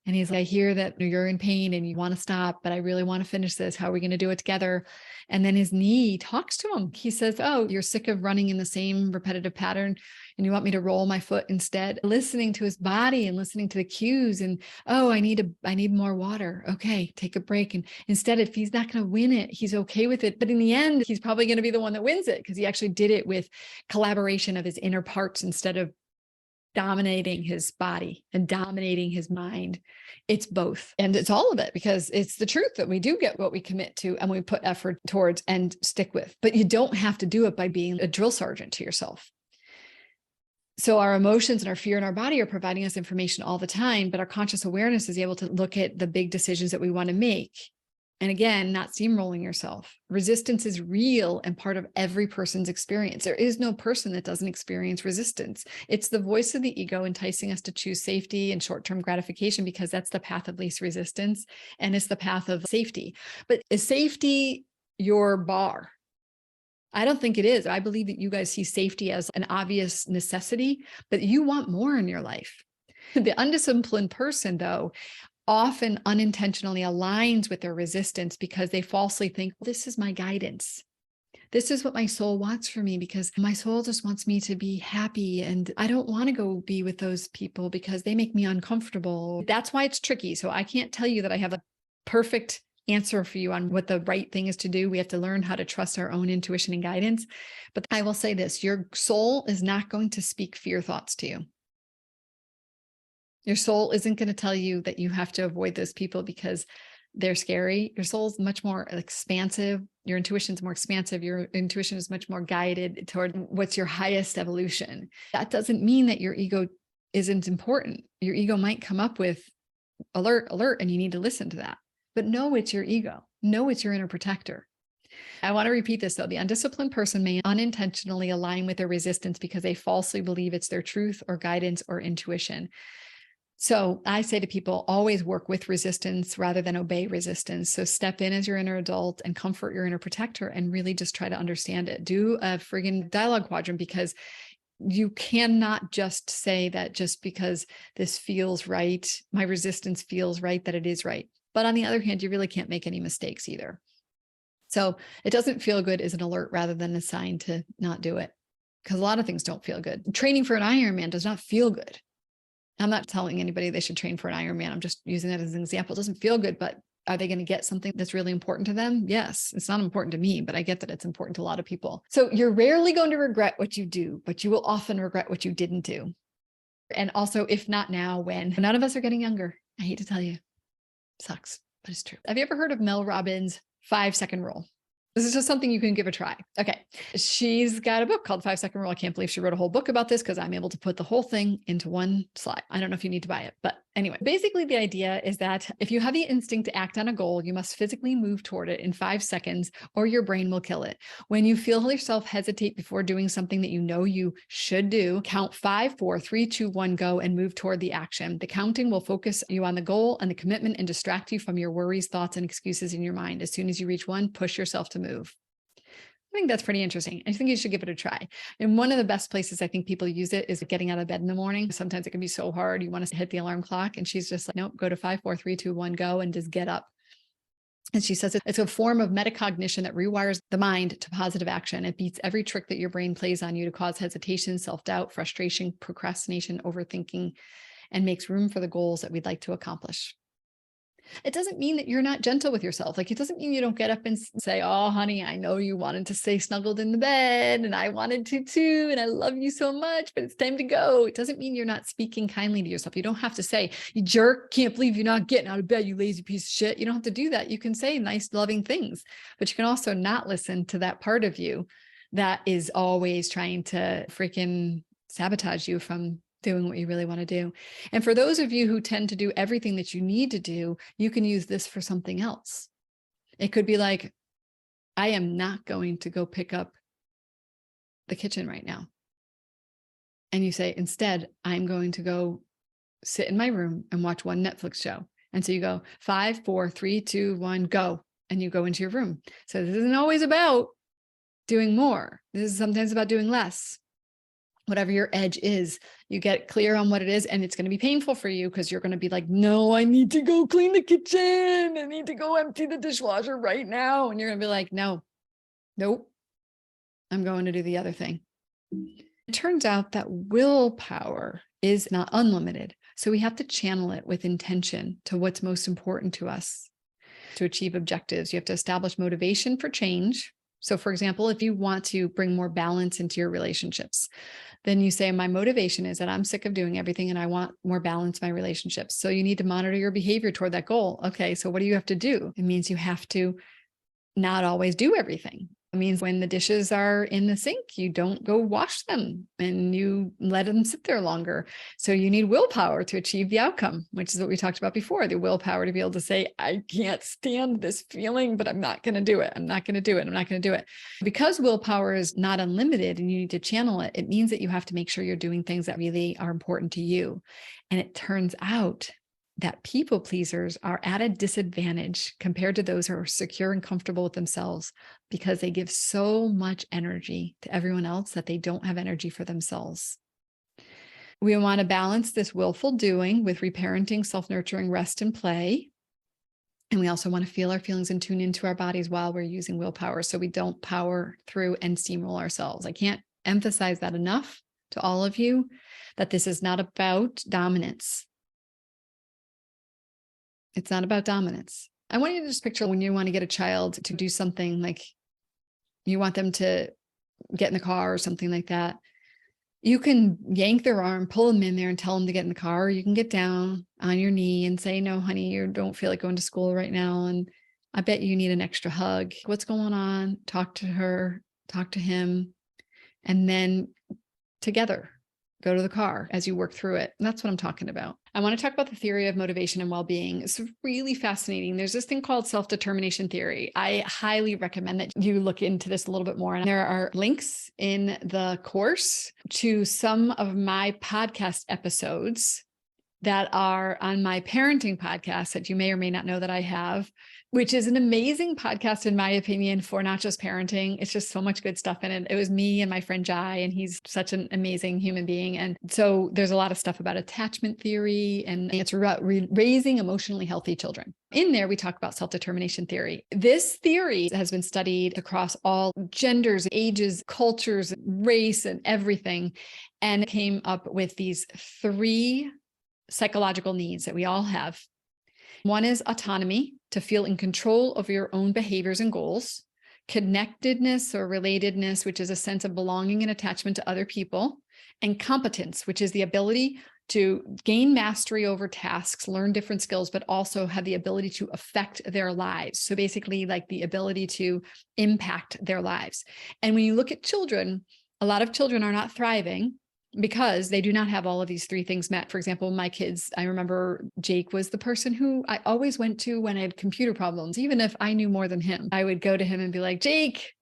And he's like, I hear that you're in pain and you want to stop, but I really want to finish this. How are we going to do it together? And then his knee talks to him. He says, oh, you're sick of running in the same repetitive pattern and you want me to roll my foot instead. Listening to his body and listening to the cues, and, oh, I need more water. Okay, take a break. And instead, if he's not going to win it, he's okay with it. But in the end, he's probably going to be the one that wins it because he actually did it with collaboration of his inner parts instead of dominating his body and dominating his mind. It's both. And it's all of it, because it's the truth that we do get what we commit to and we put effort towards and stick with. But you don't have to do it by being a drill sergeant to yourself. So our emotions and our fear in our body are providing us information all the time, but our conscious awareness is able to look at the big decisions that we want to make. And again, not steamrolling yourself. Resistance is real and part of every person's experience. There is no person that doesn't experience resistance. It's the voice of the ego enticing us to choose safety and short-term gratification because that's the path of least resistance and it's the path of safety. But is safety your bar? I don't think it is. I believe that you guys see safety as an obvious necessity, but you want more in your life. The undisciplined person, though, often unintentionally aligns with their resistance because they falsely think, this is my guidance. This is what my soul wants for me because my soul just wants me to be happy. And I don't want to go be with those people because they make me uncomfortable. That's why it's tricky. So I can't tell you that I have a perfect answer for you on what the right thing is to do. We have to learn how to trust our own intuition and guidance. But I will say this, your soul is not going to speak fear thoughts to you. Your soul isn't going to tell you that you have to avoid those people because they're scary. Your soul's much more expansive. Your intuition's more expansive. Your intuition is much more guided toward what's your highest evolution. That doesn't mean that your ego isn't important. Your ego might come up with alert, and you need to listen to that. But know it's your ego. Know it's your inner protector. I want to repeat this though. The undisciplined person may unintentionally align with their resistance because they falsely believe it's their truth or guidance or intuition. So I say to people, always work with resistance rather than obey resistance. So step in as your inner adult and comfort your inner protector and really just try to understand it. Do a friggin' dialogue quadrant, because you cannot just say that just because this feels right, my resistance feels right, that it is right. But on the other hand, you really can't make any mistakes either. So it doesn't feel good is an alert rather than a sign to not do it, because a lot of things don't feel good. Training for an Ironman does not feel good. I'm not telling anybody they should train for an Ironman. I'm just using that as an example. It doesn't feel good, but are they going to get something that's really important to them? Yes. It's not important to me, but I get that it's important to a lot of people. So you're rarely going to regret what you do, but you will often regret what you didn't do. And also, if not now, when? None of us are getting younger. I hate to tell you. Sucks, but it's true. Have you ever heard of Mel Robbins' 5-second rule? This is just something you can give a try. Okay. She's got a book called 5-Second Rule. I can't believe she wrote a whole book about this because I'm able to put the whole thing into one slide. I don't know if you need to buy it, but anyway, basically the idea is that if you have the instinct to act on a goal, you must physically move toward it in 5 seconds or your brain will kill it. When you feel yourself hesitate before doing something that you know you should do, count 5, 4, 3, 2, 1, go and move toward the action. The counting will focus you on the goal and the commitment and distract you from your worries, thoughts, and excuses in your mind. As soon as you reach 1, push yourself to move. I think that's pretty interesting. I think you should give it a try. And one of the best places I think people use it is getting out of bed in the morning. Sometimes it can be so hard. You want to hit the alarm clock. And she's just like, nope, go to 5, 4, 3, 2, 1, go, and just get up. And she says it's a form of metacognition that rewires the mind to positive action. It beats every trick that your brain plays on you to cause hesitation, self-doubt, frustration, procrastination, overthinking, and makes room for the goals that we'd like to accomplish. It doesn't mean that you're not gentle with yourself. Like, it doesn't mean you don't get up and say, oh, honey, I know you wanted to stay snuggled in the bed and I wanted to too. And I love you so much, but it's time to go. It doesn't mean you're not speaking kindly to yourself. You don't have to say, you jerk, can't believe you're not getting out of bed, you lazy piece of shit. You don't have to do that. You can say nice, loving things, but you can also not listen to that part of you that is always trying to freaking sabotage you from doing what you really want to do. And for those of you who tend to do everything that you need to do, you can use this for something else. It could be like, I am not going to go pick up the kitchen right now. And you say, instead, I'm going to go sit in my room and watch one Netflix show. And so you go 5, 4, 3, 2, 1, go. And you go into your room. So this isn't always about doing more. This is sometimes about doing less. Whatever your edge is, you get clear on what it is, and it's going to be painful for you because you're going to be like, no, I need to go clean the kitchen. I need to go empty the dishwasher right now. And you're going to be like, no, nope, I'm going to do the other thing. It turns out that willpower is not unlimited. So we have to channel it with intention to what's most important to us to achieve objectives. You have to establish motivation for change. So for example, if you want to bring more balance into your relationships, then you say, my motivation is that I'm sick of doing everything and I want more balance in my relationships. So you need to monitor your behavior toward that goal. Okay, so what do you have to do? It means you have to not always do everything. It means when the dishes are in the sink, you don't go wash them and you let them sit there longer. So you need willpower to achieve the outcome, which is what we talked about before, the willpower to be able to say, I can't stand this feeling, but I'm not going to do it. I'm not going to do it. I'm not going to do it. Because willpower is not unlimited and you need to channel it, it means that you have to make sure you're doing things that really are important to you. And it turns out that people pleasers are at a disadvantage compared to those who are secure and comfortable with themselves because they give so much energy to everyone else that they don't have energy for themselves. We want to balance this willful doing with reparenting, self-nurturing, rest, and play. And we also want to feel our feelings and tune into our bodies while we're using willpower so we don't power through and steamroll ourselves. I can't emphasize that enough to all of you, that this is not about dominance. It's not about dominance. I want you to just picture when you want to get a child to do something, like you want them to get in the car or something like that. You can yank their arm, pull them in there and tell them to get in the car. Or you can get down on your knee and say, no, honey, you don't feel like going to school right now. And I bet you need an extra hug. What's going on? Talk to her, talk to him. And then together, go to the car as you work through it. And that's what I'm talking about. I want to talk about the theory of motivation and well-being. It's really fascinating. There's this thing called self-determination theory. I highly recommend that you look into this a little bit more. And there are links in the course to some of my podcast episodes that are on my parenting podcast that you may or may not know that I have, which is an amazing podcast, in my opinion, for not just parenting. It's just so much good stuff in it. It was me and my friend Jai, and he's such an amazing human being. And so there's a lot of stuff about attachment theory, and it's about raising emotionally healthy children. In there, we talk about self-determination theory. This theory has been studied across all genders, ages, cultures, race, and everything, and came up with these 3 psychological needs that we all have. One is autonomy, to feel in control of your own behaviors and goals. Connectedness or relatedness, which is a sense of belonging and attachment to other people. And competence, which is the ability to gain mastery over tasks, learn different skills, but also have the ability to affect their lives. So basically like the ability to impact their lives. And when you look at children, a lot of children are not thriving because they do not have all of these 3 things met. For example, my kids, I remember Jake was the person who I always went to when I had computer problems. Even if I knew more than him, I would go to him and be like, Jake,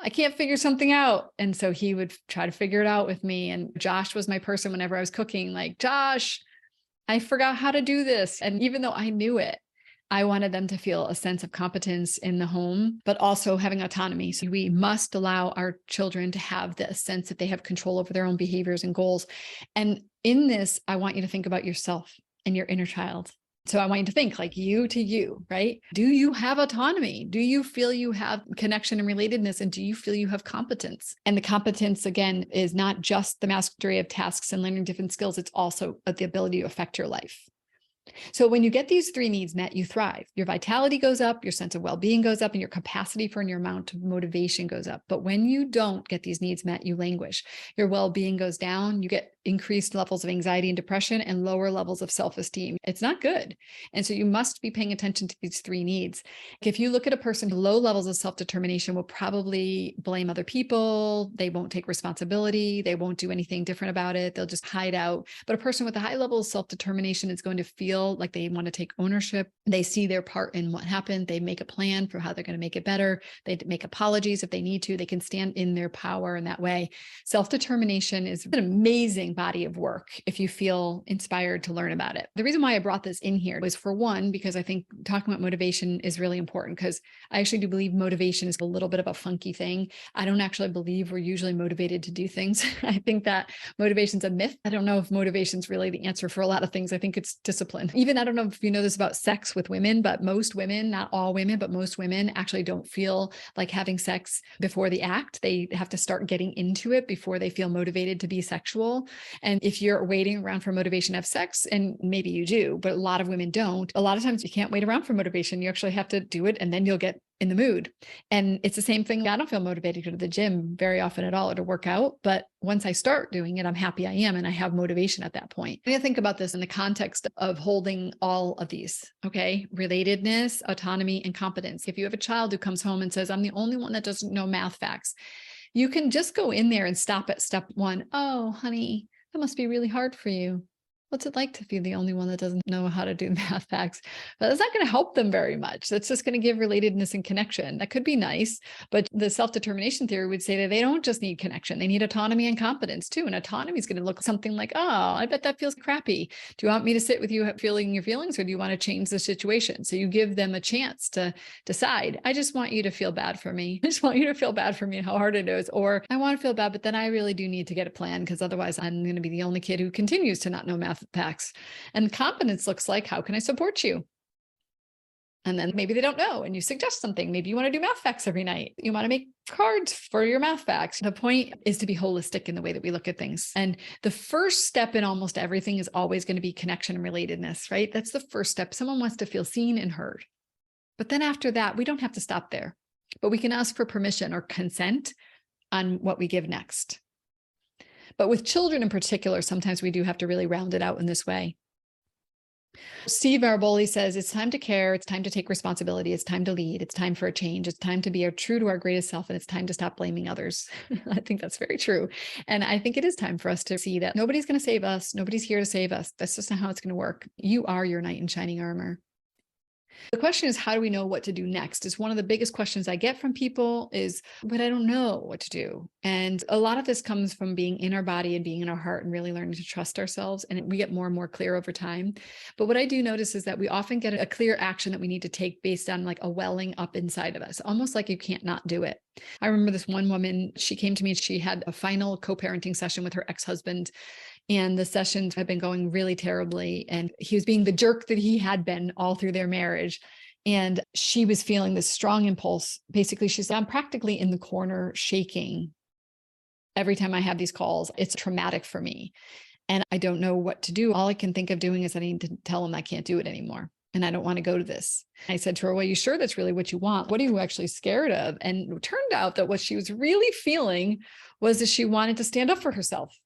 I can't figure something out. And so he would try to figure it out with me. And Josh was my person whenever I was cooking, like, Josh, I forgot how to do this. And even though I knew it, I wanted them to feel a sense of competence in the home, but also having autonomy. So we must allow our children to have the sense that they have control over their own behaviors and goals. And in this, I want you to think about yourself and your inner child. So I want you to think like you to you, right? Do you have autonomy? Do you feel you have connection and relatedness? And do you feel you have competence? And the competence, again, is not just the mastery of tasks and learning different skills. It's also the ability to affect your life. So when you get these three needs met, you thrive. Your vitality goes up, your sense of well-being goes up, and your capacity for and your amount of motivation goes up. But when you don't get these needs met, you languish. Your well-being goes down, you get increased levels of anxiety and depression and lower levels of self-esteem. It's not good. And so you must be paying attention to these three needs. If you look at a person with low levels of self-determination will probably blame other people, they won't take responsibility, they won't do anything different about it, they'll just hide out. But a person with a high level of self-determination is going to feel like they want to take ownership. They see their part in what happened. They make a plan for how they're going to make it better. They make apologies if they need to. They can stand in their power in that way. Self-determination is an amazing body of work if you feel inspired to learn about it. The reason why I brought this in here was, for one, because I think talking about motivation is really important, because I actually do believe motivation is a little bit of a funky thing. I don't actually believe we're usually motivated to do things. I think that motivation's a myth. I don't know if motivation's really the answer for a lot of things. I think it's discipline. Even, I don't know if you know this about sex with women, but most women, not all women, but most women actually don't feel like having sex before the act. They have to start getting into it before they feel motivated to be sexual. And if you're waiting around for motivation to have sex, and maybe you do, but a lot of women don't, a lot of times you can't wait around for motivation. You actually have to do it, and then you'll get in the mood. And it's the same thing. I don't feel motivated to go to the gym very often at all, or to work out. But once I start doing it, I'm happy I am. And I have motivation at that point. I think about this in the context of holding all of these, okay? Relatedness, autonomy, and competence. If you have a child who comes home and says, I'm the only one that doesn't know math facts, you can just go in there and stop at step one. Oh, honey, that must be really hard for you. What's it like to be the only one that doesn't know how to do math facts? But that's not going to help them very much. That's just going to give relatedness and connection. That could be nice, but the self-determination theory would say that they don't just need connection. They need autonomy and competence too. And autonomy is going to look something like, oh, I bet that feels crappy. Do you want me to sit with you feeling your feelings, or do you want to change the situation? So you give them a chance to decide. I just want you to feel bad for me. I just want you to feel bad for me and how hard it is. Or I want to feel bad, but then I really do need to get a plan, because otherwise I'm going to be the only kid who continues to not know math facts. And competence looks like, how can I support you? And then maybe they don't know, and you suggest something. Maybe you want to do math facts every night. You want to make cards for your math facts. The point is to be holistic in the way that we look at things. And the first step in almost everything is always going to be connection and relatedness, right? That's the first step. Someone wants to feel seen and heard. But then after that, we don't have to stop there, but we can ask for permission or consent on what we give next. But with children in particular, sometimes we do have to really round it out in this way. Steve Arboli says, it's time to care. It's time to take responsibility. It's time to lead. It's time for a change. It's time to be true to our greatest self. And it's time to stop blaming others. I think that's very true. And I think it is time for us to see that nobody's going to save us. Nobody's here to save us. That's just not how it's going to work. You are your knight in shining armor. The question is, how do we know what to do next? Is one of the biggest questions I get from people is, but I don't know what to do. And a lot of this comes from being in our body and being in our heart and really learning to trust ourselves. And we get more and more clear over time. But what I do notice is that we often get a clear action that we need to take based on like a welling up inside of us, almost like you can't not do it. I remember this one woman, she came to me, she had a final co-parenting session with her ex-husband. And the sessions had been going really terribly. And he was being the jerk that he had been all through their marriage. And she was feeling this strong impulse. Basically, she said, I'm practically in the corner shaking every time I have these calls. It's traumatic for me. And I don't know what to do. All I can think of doing is I need to tell him I can't do it anymore. And I don't want to go to this. I said to her, well, you sure that's really what you want? What are you actually scared of? And it turned out that what she was really feeling was that she wanted to stand up for herself.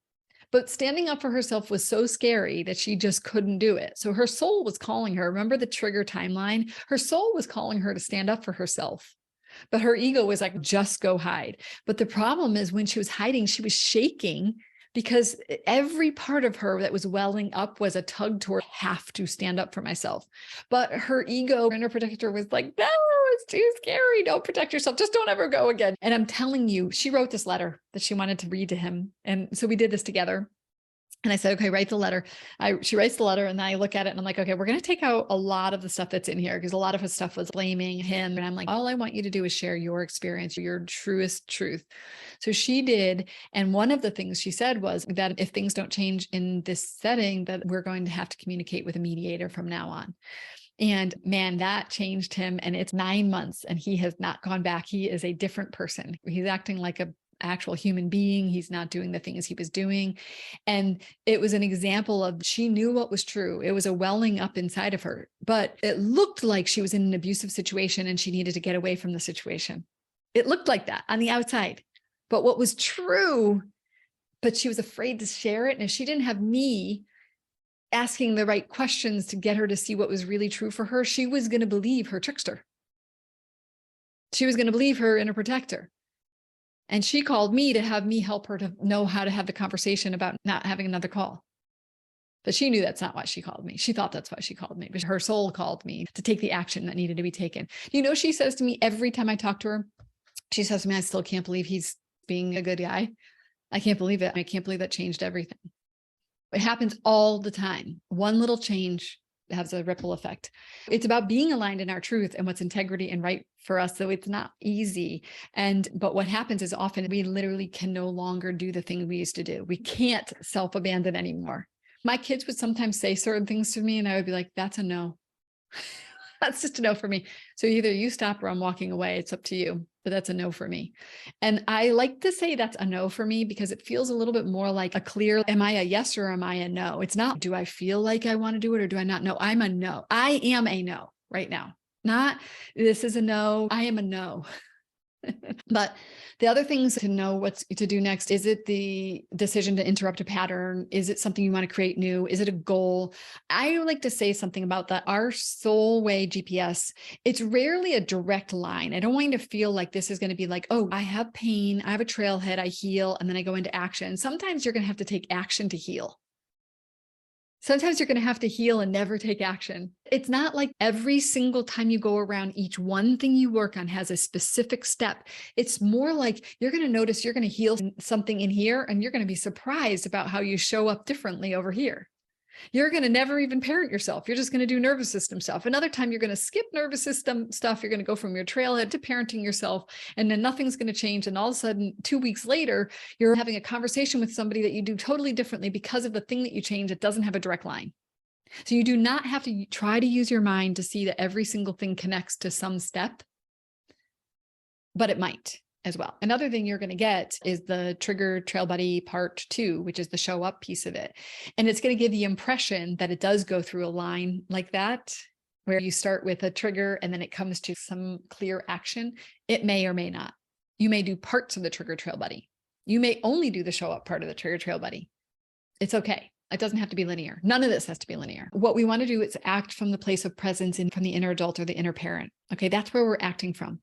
But standing up for herself was so scary that she just couldn't do it. So her soul was calling her. Remember the trigger timeline? Her soul was calling her to stand up for herself. But her ego was like, just go hide. But the problem is when she was hiding, she was shaking because every part of her that was welling up was a tug toward have to stand up for myself. But her ego and her protector was like, no, it's too scary. Don't protect yourself. Just don't ever go again. And I'm telling you, she wrote this letter that she wanted to read to him. And so we did this together. And I said, okay, write the letter. She writes the letter and I look at it and I'm like, okay, we're going to take out a lot of the stuff that's in here because a lot of his stuff was blaming him. And I'm like, all I want you to do is share your experience, your truest truth. So she did. And one of the things she said was that if things don't change in this setting, that we're going to have to communicate with a mediator from now on. And man, that changed him. And it's 9 months and he has not gone back. He is a different person. He's acting like a actual human being. He's not doing the things he was doing. And it was an example of, she knew what was true. It was a welling up inside of her, but it looked like she was in an abusive situation and she needed to get away from the situation. It looked like that on the outside, but what was true, but she was afraid to share it. And if she didn't have me asking the right questions to get her to see what was really true for her, she was going to believe her trickster. She was going to believe her inner protector. And she called me to have me help her to know how to have the conversation about not having another call. But she knew that's not why she called me. She thought that's why she called me, but her soul called me to take the action that needed to be taken. You know, she says to me every time I talk to her, she says to me, I still can't believe he's being a good guy. I can't believe it. I can't believe that changed everything. It happens all the time. One little change has a ripple effect. It's about being aligned in our truth and what's integrity and right for us. So it's not easy. But what happens is often we literally can no longer do the thing we used to do. We can't self-abandon anymore. My kids would sometimes say certain things to me and I would be like, that's a no. That's just a no for me. So either you stop or I'm walking away. It's up to you, but that's a no for me. And I like to say that's a no for me because it feels a little bit more like a clear, am I a yes or am I a no? It's not, do I feel like I want to do it or do I not know? I'm a no. I am a no right now. Not this is a no. I am a no. But the other things to know what to do next, is it the decision to interrupt a pattern? Is it something you want to create new? Is it a goal? I like to say something about that. Our soul way GPS, it's rarely a direct line. I don't want you to feel like this is going to be like, oh, I have pain, I have a trailhead, I heal, and then I go into action. Sometimes you're going to have to take action to heal. Sometimes you're going to have to heal and never take action. It's not like every single time you go around, each one thing you work on has a specific step. It's more like you're going to notice you're going to heal something in here and you're going to be surprised about how you show up differently over here. You're going to never even parent yourself. You're just going to do nervous system stuff. Another time you're going to skip nervous system stuff. You're going to go from your trailhead to parenting yourself, and then nothing's going to change. And all of a sudden, 2 weeks later, you're having a conversation with somebody that you do totally differently because of the thing that you change. It doesn't have a direct line. So you do not have to try to use your mind to see that every single thing connects to some step, but it might as well. Another thing you're going to get is the trigger trail buddy part 2, which is the show up piece of it. And it's going to give the impression that it does go through a line like that, where you start with a trigger and then it comes to some clear action. It may or may not. You may do parts of the trigger trail buddy. You may only do the show up part of the trigger trail buddy. It's okay. It doesn't have to be linear. None of this has to be linear. What we want to do is act from the place of presence and from the inner adult or the inner parent. Okay, that's where we're acting from.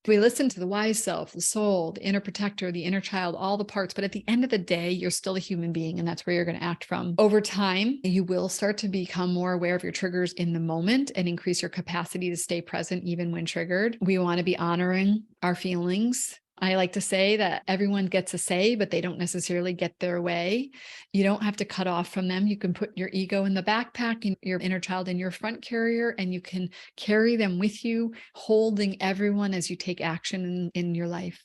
We listen to the wise self, the soul, the inner protector, the inner child, all the parts. But at the end of the day, you're still a human being, and that's where you're going to act from. Over time, you will start to become more aware of your triggers in the moment and increase your capacity to stay present even when triggered. We want to be honoring our feelings. I like to say that everyone gets a say, but they don't necessarily get their way. You don't have to cut off from them. You can put your ego in the backpack and your inner child in your front carrier, and you can carry them with you, holding everyone as you take action in your life.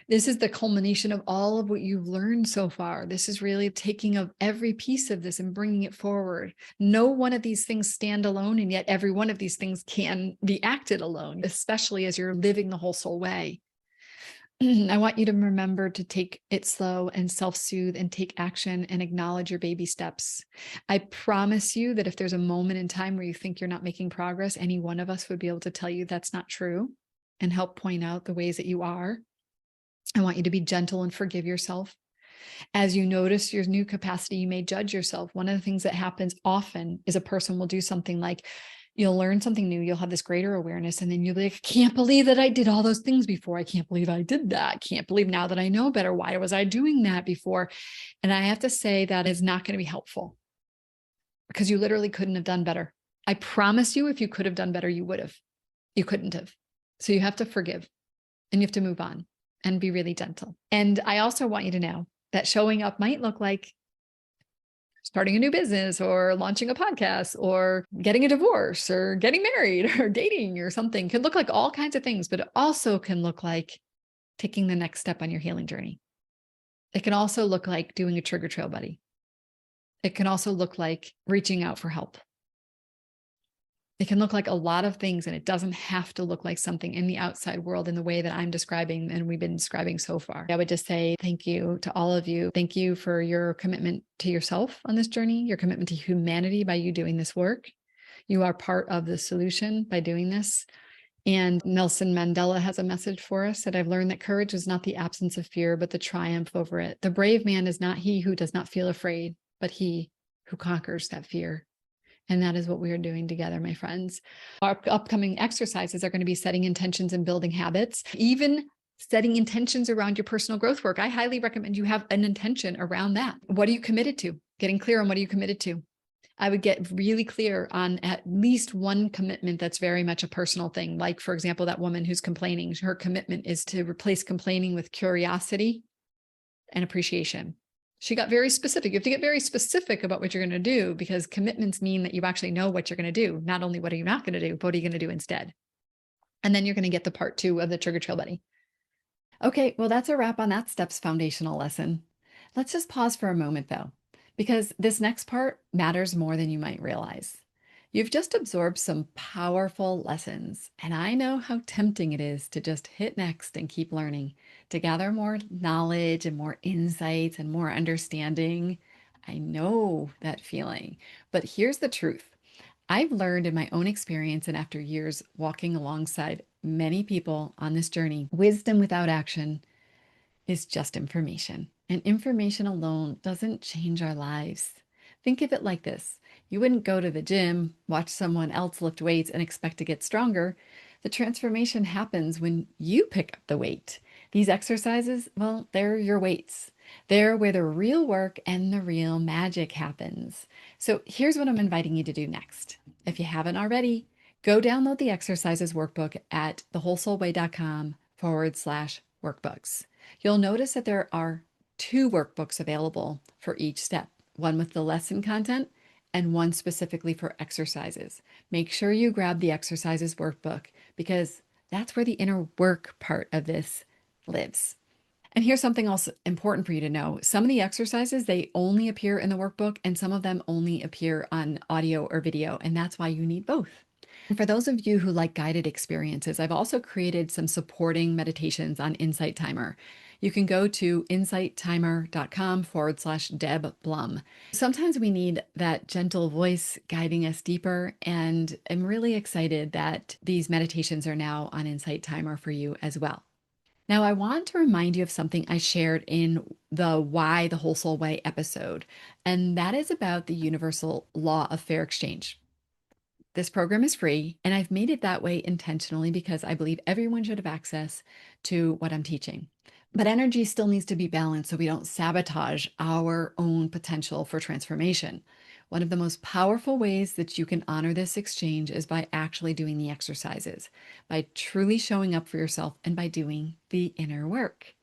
This is the culmination of all of what you've learned so far. This is really taking of every piece of this and bringing it forward. No one of these things stand alone, and yet every one of these things can be acted alone, especially as you're living the whole soul way. I want you to remember to take it slow and self-soothe and take action and acknowledge your baby steps. I promise you that if there's a moment in time where you think you're not making progress, any one of us would be able to tell you that's not true and help point out the ways that you are. I want you to be gentle and forgive yourself. As you notice your new capacity, you may judge yourself. One of the things that happens often is a person will do something like, you'll learn something new, you'll have this greater awareness, and then you'll be like, I can't believe that I did all those things before. I can't believe I did that. I can't believe now that I know better. Why was I doing that before? And I have to say that is not going to be helpful, because you literally couldn't have done better. I promise you, if you could have done better, you would have. You couldn't have. So you have to forgive and you have to move on and be really gentle. And I also want you to know that showing up might look like starting a new business or launching a podcast or getting a divorce or getting married or dating or something. It can look like all kinds of things, but it also can look like taking the next step on your healing journey. It can also look like doing a trigger trail buddy. It can also look like reaching out for help. It can look like a lot of things, and it doesn't have to look like something in the outside world in the way that I'm describing and we've been describing so far. I would just say thank you to all of you. Thank you for your commitment to yourself on this journey, your commitment to humanity by you doing this work. You are part of the solution by doing this. And Nelson Mandela has a message for us that I've learned that courage is not the absence of fear, but the triumph over it. The brave man is not he who does not feel afraid, but he who conquers that fear. And that is what we are doing together, my friends. Our upcoming exercises are going to be setting intentions and building habits, even setting intentions around your personal growth work. I highly recommend you have an intention around that. What are you committed to? Getting clear on what are you committed to? I would get really clear on at least one commitment that's very much a personal thing. Like, for example, that woman who's complaining, her commitment is to replace complaining with curiosity and appreciation. She got very specific. You have to get very specific about what you're going to do, because commitments mean that you actually know what you're going to do. Not only what are you not going to do, but what are you going to do instead? And then you're going to get the part 2 of the Trigger Trail Buddy. Okay, well, that's a wrap on that steps foundational lesson. Let's just pause for a moment, though, because this next part matters more than you might realize. You've just absorbed some powerful lessons, and I know how tempting it is to just hit next and keep learning, to gather more knowledge and more insights and more understanding. I know that feeling, but here's the truth. I've learned in my own experience and after years walking alongside many people on this journey, wisdom without action is just information, and information alone doesn't change our lives. Think of it like this. You wouldn't go to the gym, watch someone else lift weights and expect to get stronger. The transformation happens when you pick up the weight. These exercises, well, they're your weights. They're where the real work and the real magic happens. So here's what I'm inviting you to do next. If you haven't already, go download the exercises workbook at thewholesoulway.com/workbooks. You'll notice that there are 2 workbooks available for each step, one with the lesson content and one specifically for exercises. Make sure you grab the exercises workbook, because that's where the inner work part of this lives. And here's something else important for you to know. Some of the exercises, they only appear in the workbook, and some of them only appear on audio or video, and that's why you need both. And for those of you who like guided experiences, I've also created some supporting meditations on Insight Timer. You can go to insighttimer.com/Deb Blum. Sometimes we need that gentle voice guiding us deeper, and I'm really excited that these meditations are now on Insight Timer for you as well. Now, I want to remind you of something I shared in the Why the Whole Soul Way episode, and that is about the universal law of fair exchange. This program is free, and I've made it that way intentionally because I believe everyone should have access to what I'm teaching. But energy still needs to be balanced so we don't sabotage our own potential for transformation. One of the most powerful ways that you can honor this exchange is by actually doing the exercises, by truly showing up for yourself, and by doing the inner work.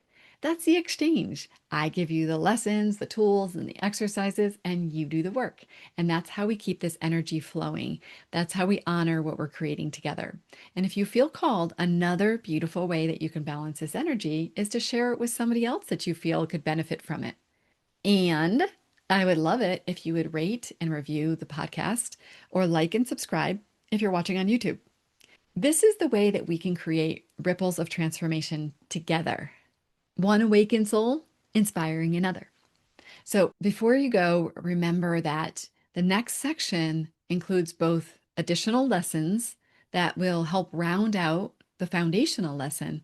That's the exchange. I give you the lessons, the tools, and the exercises, and you do the work. And that's how we keep this energy flowing. That's how we honor what we're creating together. And if you feel called, another beautiful way that you can balance this energy is to share it with somebody else that you feel could benefit from it. And I would love it if you would rate and review the podcast, or like and subscribe if you're watching on YouTube. This is the way that we can create ripples of transformation together. One awakened soul inspiring another. So before you go, remember that the next section includes both additional lessons that will help round out the foundational lesson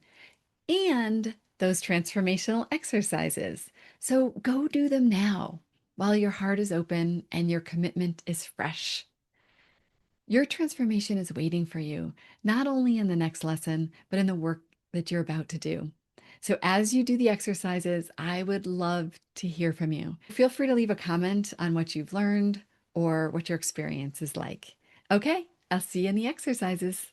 and those transformational exercises. So go do them now while your heart is open and your commitment is fresh. Your transformation is waiting for you, not only in the next lesson, but in the work that you're about to do. So as you do the exercises, I would love to hear from you. Feel free to leave a comment on what you've learned or what your experience is like. Okay, I'll see you in the exercises.